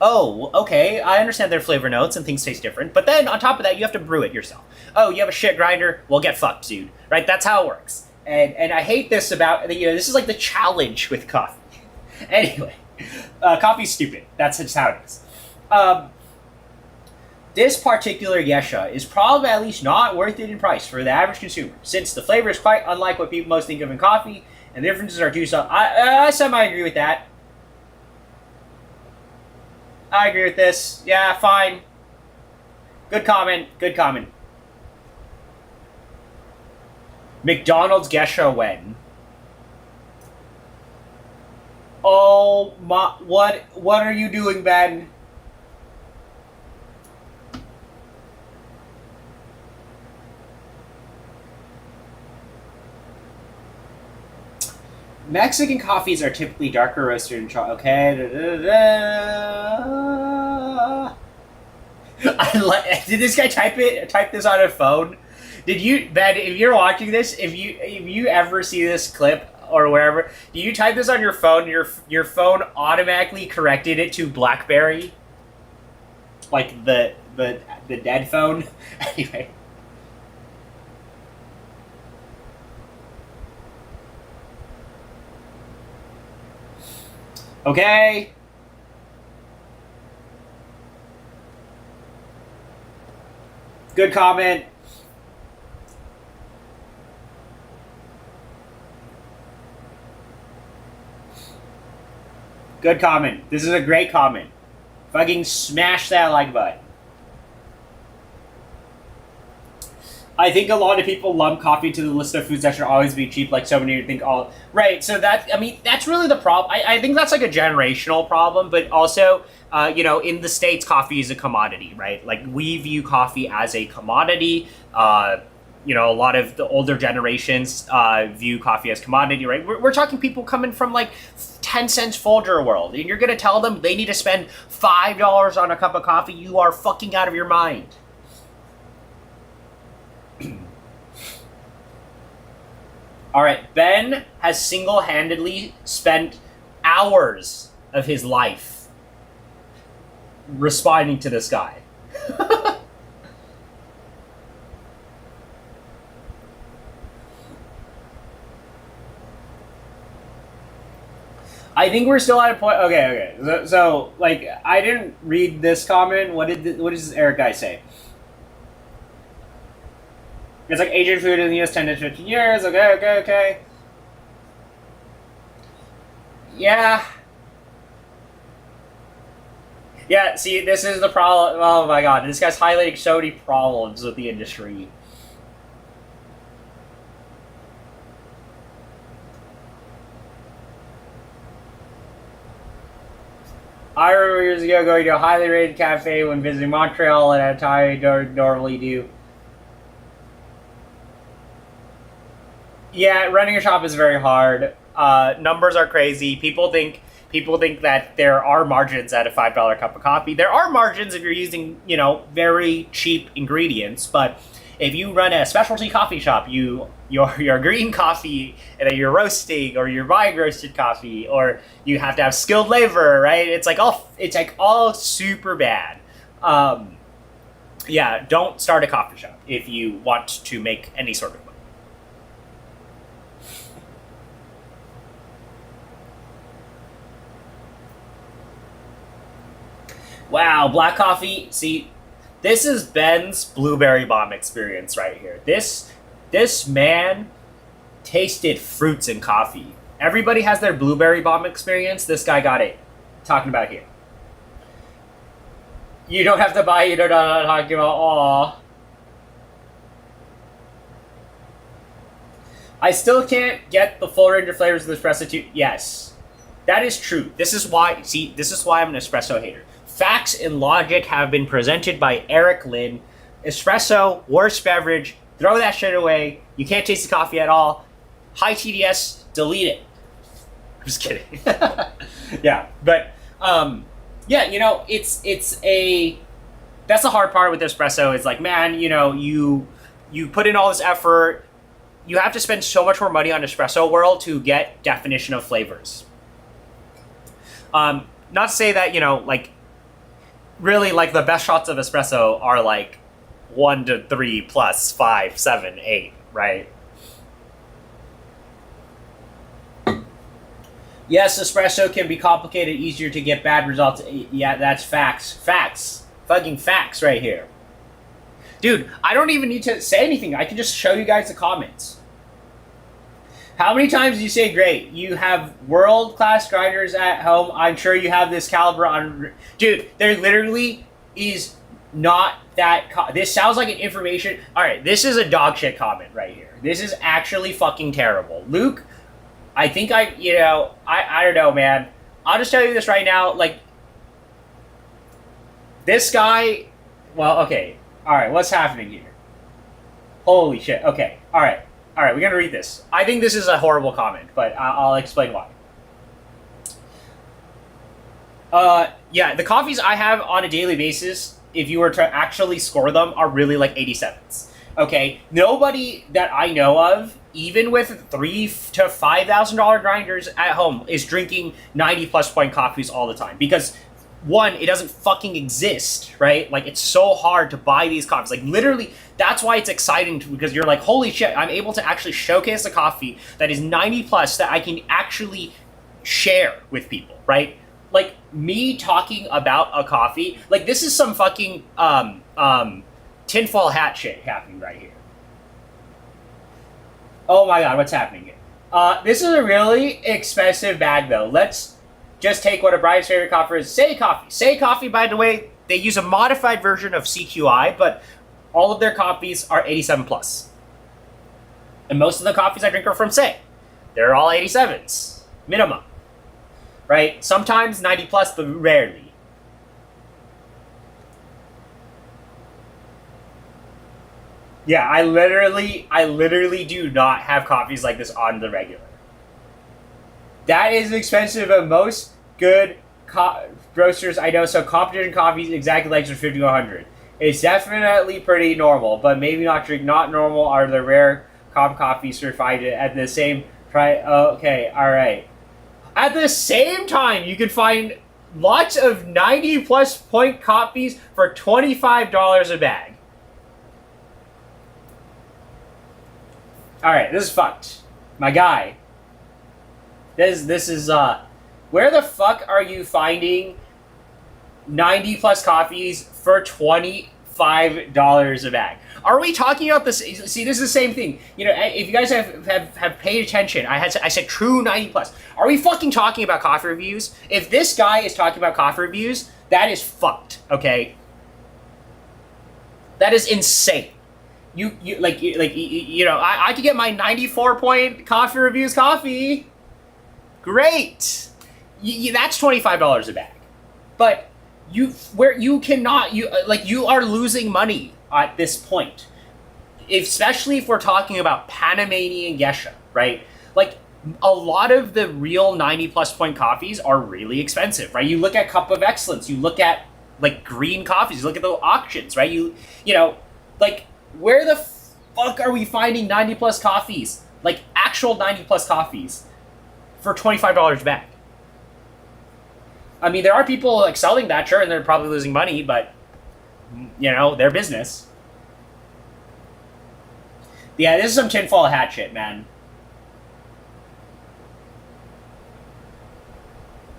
Oh, okay, I understand their flavor notes and things taste different, but then on top of that, you have to brew it yourself. Oh, you have a shit grinder? Well, get fucked, dude. Right? That's how it works. And I hate this about, this is like the challenge with coffee. Anyway, coffee's stupid. That's just how it is. This particular Geisha is probably at least not worth it in price for the average consumer, since the flavor is quite unlike what people most think of in coffee, and the differences are too subtle. I semi agree with that. I agree with this. Yeah, fine. Good comment. Good comment. McDonald's Geisha when? Oh my! What are you doing, Ben? Mexican coffees are typically darker roasted and okay. Did this guy type this on a phone? Did you, Ben? If you're watching this, if you ever see this clip or wherever, do you type this on your phone? Your phone automatically corrected it to BlackBerry, like the dead phone. Anyway. Okay. Good comment. Good comment. This is a great comment. Fucking smash that like button. I think a lot of people lump coffee to the list of foods that should always be cheap, like so many think all right. So that's really the problem. I think that's like a generational problem, but also, in the States, coffee is a commodity, right? Like we view coffee as a commodity. A lot of the older generations view coffee as commodity, right? We're talking people coming from like 10 cents Folger world, and you're gonna tell them they need to spend $5 on a cup of coffee. You are fucking out of your mind. All right, Ben has single-handedly spent hours of his life responding to this guy. I think we're still at a point. Okay. So like, I didn't read this comment. What does this Eric guy say? It's like Asian food in the US 10 to 15 years. Okay. Yeah. Yeah, see, this is the problem. Oh my god, this guy's highlighting so many problems with the industry. I remember years ago going to a highly rated cafe when visiting Montreal at a time I don't normally do. Yeah, running a shop is very hard. Numbers are crazy. People think that there are margins at a $5 cup of coffee. There are margins if you're using, very cheap ingredients. But if you run a specialty coffee shop, your green coffee and then you're roasting, or you're buying roasted coffee, or you have to have skilled labor, right? It's all super bad. Yeah, don't start a coffee shop if you want to make any sort of money. Wow, black coffee. See, this is Ben's blueberry bomb experience right here. This man tasted fruits in coffee. Everybody has their blueberry bomb experience. This guy got it. Talking about here. You don't have to buy it. You're not talking about. Aw. I still can't get the full range of flavors of the espresso too. Yes, that is true. This is why. See, this is why I'm an espresso hater. Facts and logic have been presented by Eric Lynn. Espresso, worst beverage. Throw that shit away. You can't taste the coffee at all. High TDS, delete it. I'm just kidding. Yeah, but it's a. That's the hard part with espresso. It's like, man, you put in all this effort. You have to spend so much more money on espresso world to get definition of flavors. Not to say that really, like, the best shots of espresso are like 1 to 3 plus 5, 7, 8, right? Yes, espresso can be complicated, easier to get bad results. Yeah, that's facts. Fucking facts right here. Dude, I don't even need to say anything. I can just show you guys the comments. How many times do you say, great, you have world-class grinders at home. I'm sure you have this caliber on... Dude, there literally is not that... This sounds like an information... Alright, this is a dog shit comment right here. This is actually fucking terrible. Luke, I think I don't know, man. I'll just tell you this right now. Like, this guy... Well, okay. Alright, what's happening here? Holy shit. Okay, alright. Alright, we're going to read this. I think this is a horrible comment, but I'll explain why. Yeah, the coffees I have on a daily basis, if you were to actually score them, are really like 87s. Okay? Nobody that I know of, even with $3,000 to $5,000 grinders at home, is drinking 90-plus point coffees all the time. Because... one, it doesn't fucking exist, right? Like, it's so hard to buy these coffees. Like, literally, that's why it's exciting because you're like, holy shit, I'm able to actually showcase a coffee that is 90 plus that I can actually share with people, right? Like, me talking about a coffee, like, this is some fucking tinfoil hat shit happening right here. Oh my god, what's happening here? This is a really expensive bag, though. Let's just take what a bride's favorite coffee is. Say Coffee. Say Coffee, by the way, they use a modified version of CQI, but all of their coffees are 87 plus. And most of the coffees I drink are from Say. They're all 87s, minimum. Right? Sometimes 90 plus, but rarely. Yeah, I literally do not have coffees like this on the regular. That is expensive of most good roasters I know, so competition coffees exactly like 5100. It's definitely pretty normal, but maybe not normal are the rare coffees certified at the same price. Okay, alright. At the same time, you can find lots of 90 plus point coffees for $25 a bag. Alright, this is fucked. My guy. This is, where the fuck are you finding 90 plus coffees for $25 a bag? Are we talking about this? See, this is the same thing. You know, if you guys have paid attention, I said true 90 plus. Are we fucking talking about coffee reviews? If this guy is talking about coffee reviews, that is fucked, okay? That is insane. You know, I could get my 94 point coffee reviews coffee. Great, that's $25 a bag, but you are losing money at this point, especially if we're talking about Panamanian Geisha, right? Like, a lot of the real 90 plus point coffees are really expensive, right? You look at Cup of Excellence, you look at like green coffees, you look at the auctions, right? You know, like, where the fuck are we finding 90 plus coffees, like actual 90 plus coffees, for $25 back? I mean, there are people like selling that, sure, and they're probably losing money, but, you know, their business. Yeah, this is some tinfoil hat shit, man.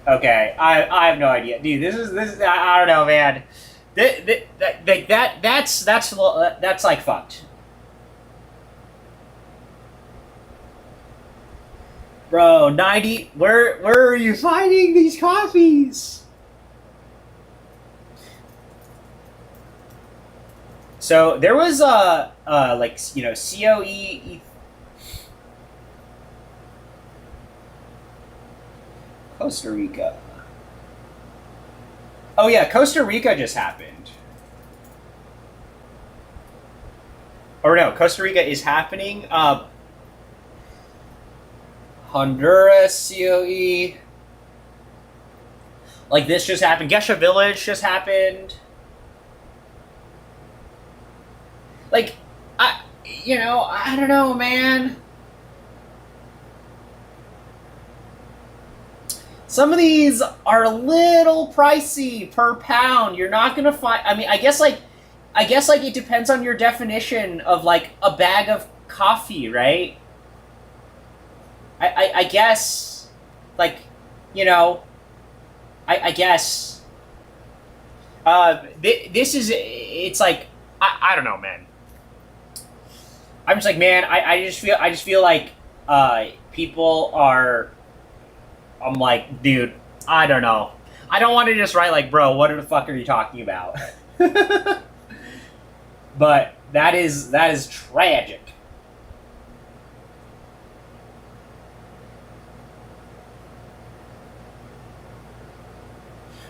Okay, I have no idea, dude. This is I don't know, man. That's like fucked. Bro, 90, where are you finding these coffees? So there was like, you know, COE Costa Rica. Oh yeah, Costa Rica just happened. Or no, Costa Rica is happening. Honduras, COE. Like, this just happened. Geisha Village just happened. Like, I don't know, man. Some of these are a little pricey per pound. You're not gonna find, I mean, I guess it depends on your definition of like a bag of coffee, right? I guess, like, you know, I guess. This is, it's like, I don't know, man. I'm just like, man, I just feel like people are. I'm like, dude, I don't know. I don't want to just write like, bro, what the fuck are you talking about? But that is tragic.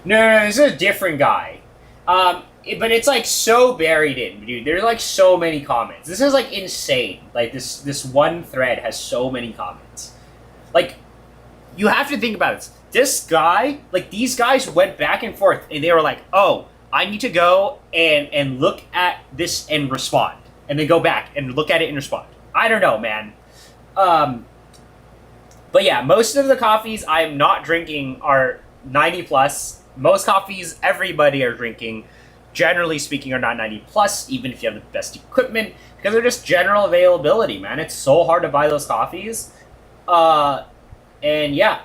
No, this is a different guy. But it's like so buried in, dude. There's like so many comments. This is like insane. Like this one thread has so many comments. Like, you have to think about this. This guy, like these guys went back and forth, and they were like, "Oh, I need to go and look at this and respond," and then go back and look at it and respond. I don't know, man. But yeah, most of the coffees I'm not drinking are 90 plus. Most coffees everybody are drinking, generally speaking, are not 90 plus, even if you have the best equipment, because they're just general availability, man. It's so hard to buy those coffees. And yeah,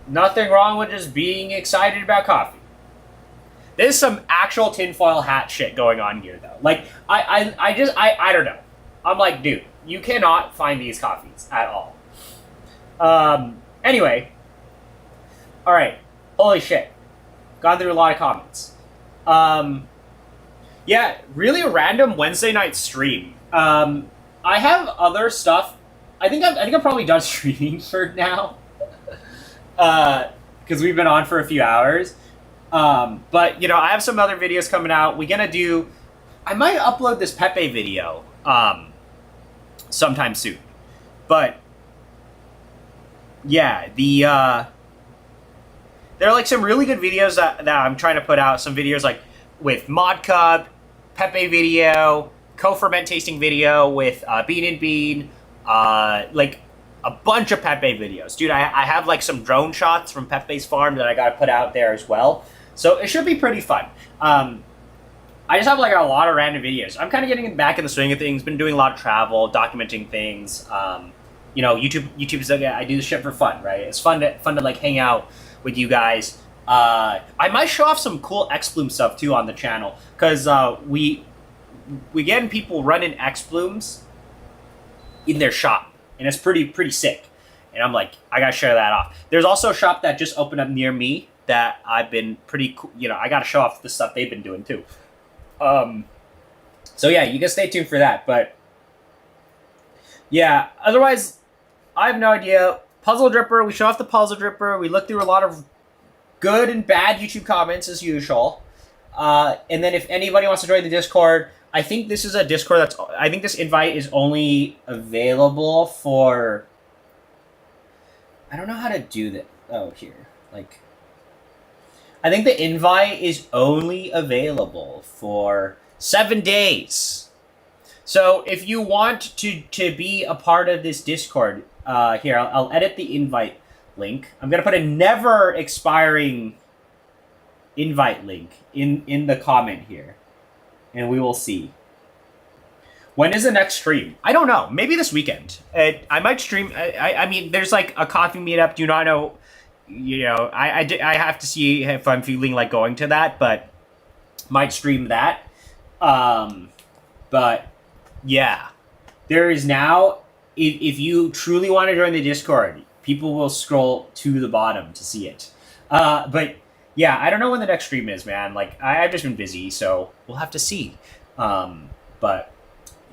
nothing wrong with just being excited about coffee. There's some actual tinfoil hat shit going on here, though. Like, I don't know. I'm like, dude, you cannot find these coffees at all. Anyway. Alright. Holy shit. Gone through a lot of comments. Yeah, really a random Wednesday night stream. I have other stuff. I think I'm probably done streaming for now. Because we've been on for a few hours. But, you know, I have some other videos coming out. I might upload this Pepe video sometime soon. But, yeah, there are like some really good videos that I'm trying to put out. Some videos like with Mod Cub, Pepe video, co-ferment tasting video with Bean and Bean, like a bunch of Pepe videos. Dude, I have like some drone shots from Pepe's farm that I got to put out there as well. So it should be pretty fun. I just have like a lot of random videos. I'm kind of getting back in the swing of things. Been doing a lot of travel, documenting things. You know, YouTube's like, I do this shit for fun, right? It's fun to like hang out with you guys. I might show off some cool X Bloom stuff too on the channel, because we getting people running X Blooms in their shop, and it's pretty sick. And I'm like, I gotta show that off. There's also a shop that just opened up near me that I've been pretty cool. You know, I gotta show off the stuff they've been doing too. So yeah, you can stay tuned for that. But yeah, otherwise, I have no idea. Puzzle Dripper, we show off the Puzzle Dripper. We look through a lot of good and bad YouTube comments as usual. And then if anybody wants to join the Discord, I think this is a Discord I think this invite is only available for, I don't know how to do that. Oh, here. Like, I think the invite is only available for 7 days. So if you want to be a part of this Discord, here, I'll edit the invite link. I'm going to put a never expiring invite link in the comment here. And we will see. When is the next stream? I don't know. Maybe this weekend. I might stream. I mean, there's like a coffee meetup. Do not know. You know, I have to see if I'm feeling like going to that, but might stream that. But yeah, there is now, if you truly want to join the Discord, people will scroll to the bottom to see it. But yeah, I don't know when the next stream is, man. Like, I've just been busy, so we'll have to see. But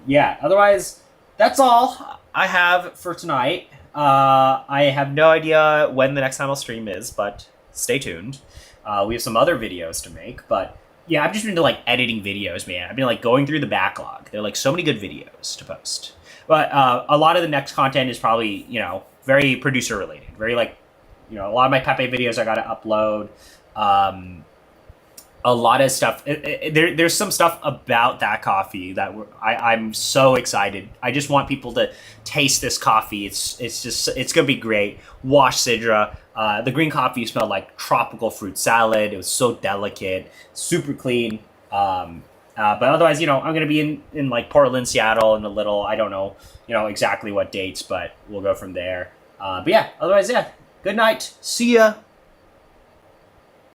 yeah, otherwise, that's all I have for tonight. I have no idea when the next time I'll stream is, but stay tuned. We have some other videos to make, but yeah, I've just been like editing videos, man. I've been like going through the backlog. There are like so many good videos to post. But a lot of the next content is probably, you know, very producer related. Very like, you know, a lot of my Pepe videos I got to upload. A lot of stuff. There's some stuff about that coffee that I'm so excited. I just want people to taste this coffee. It's gonna be great. Wash Sidra. The green coffee smelled like tropical fruit salad. It was so delicate, super clean. But otherwise, you know, I'm gonna be in like Portland, Seattle in a little. I don't know, you know, exactly what dates, but we'll go from there. But yeah, otherwise, yeah. Good night. See ya.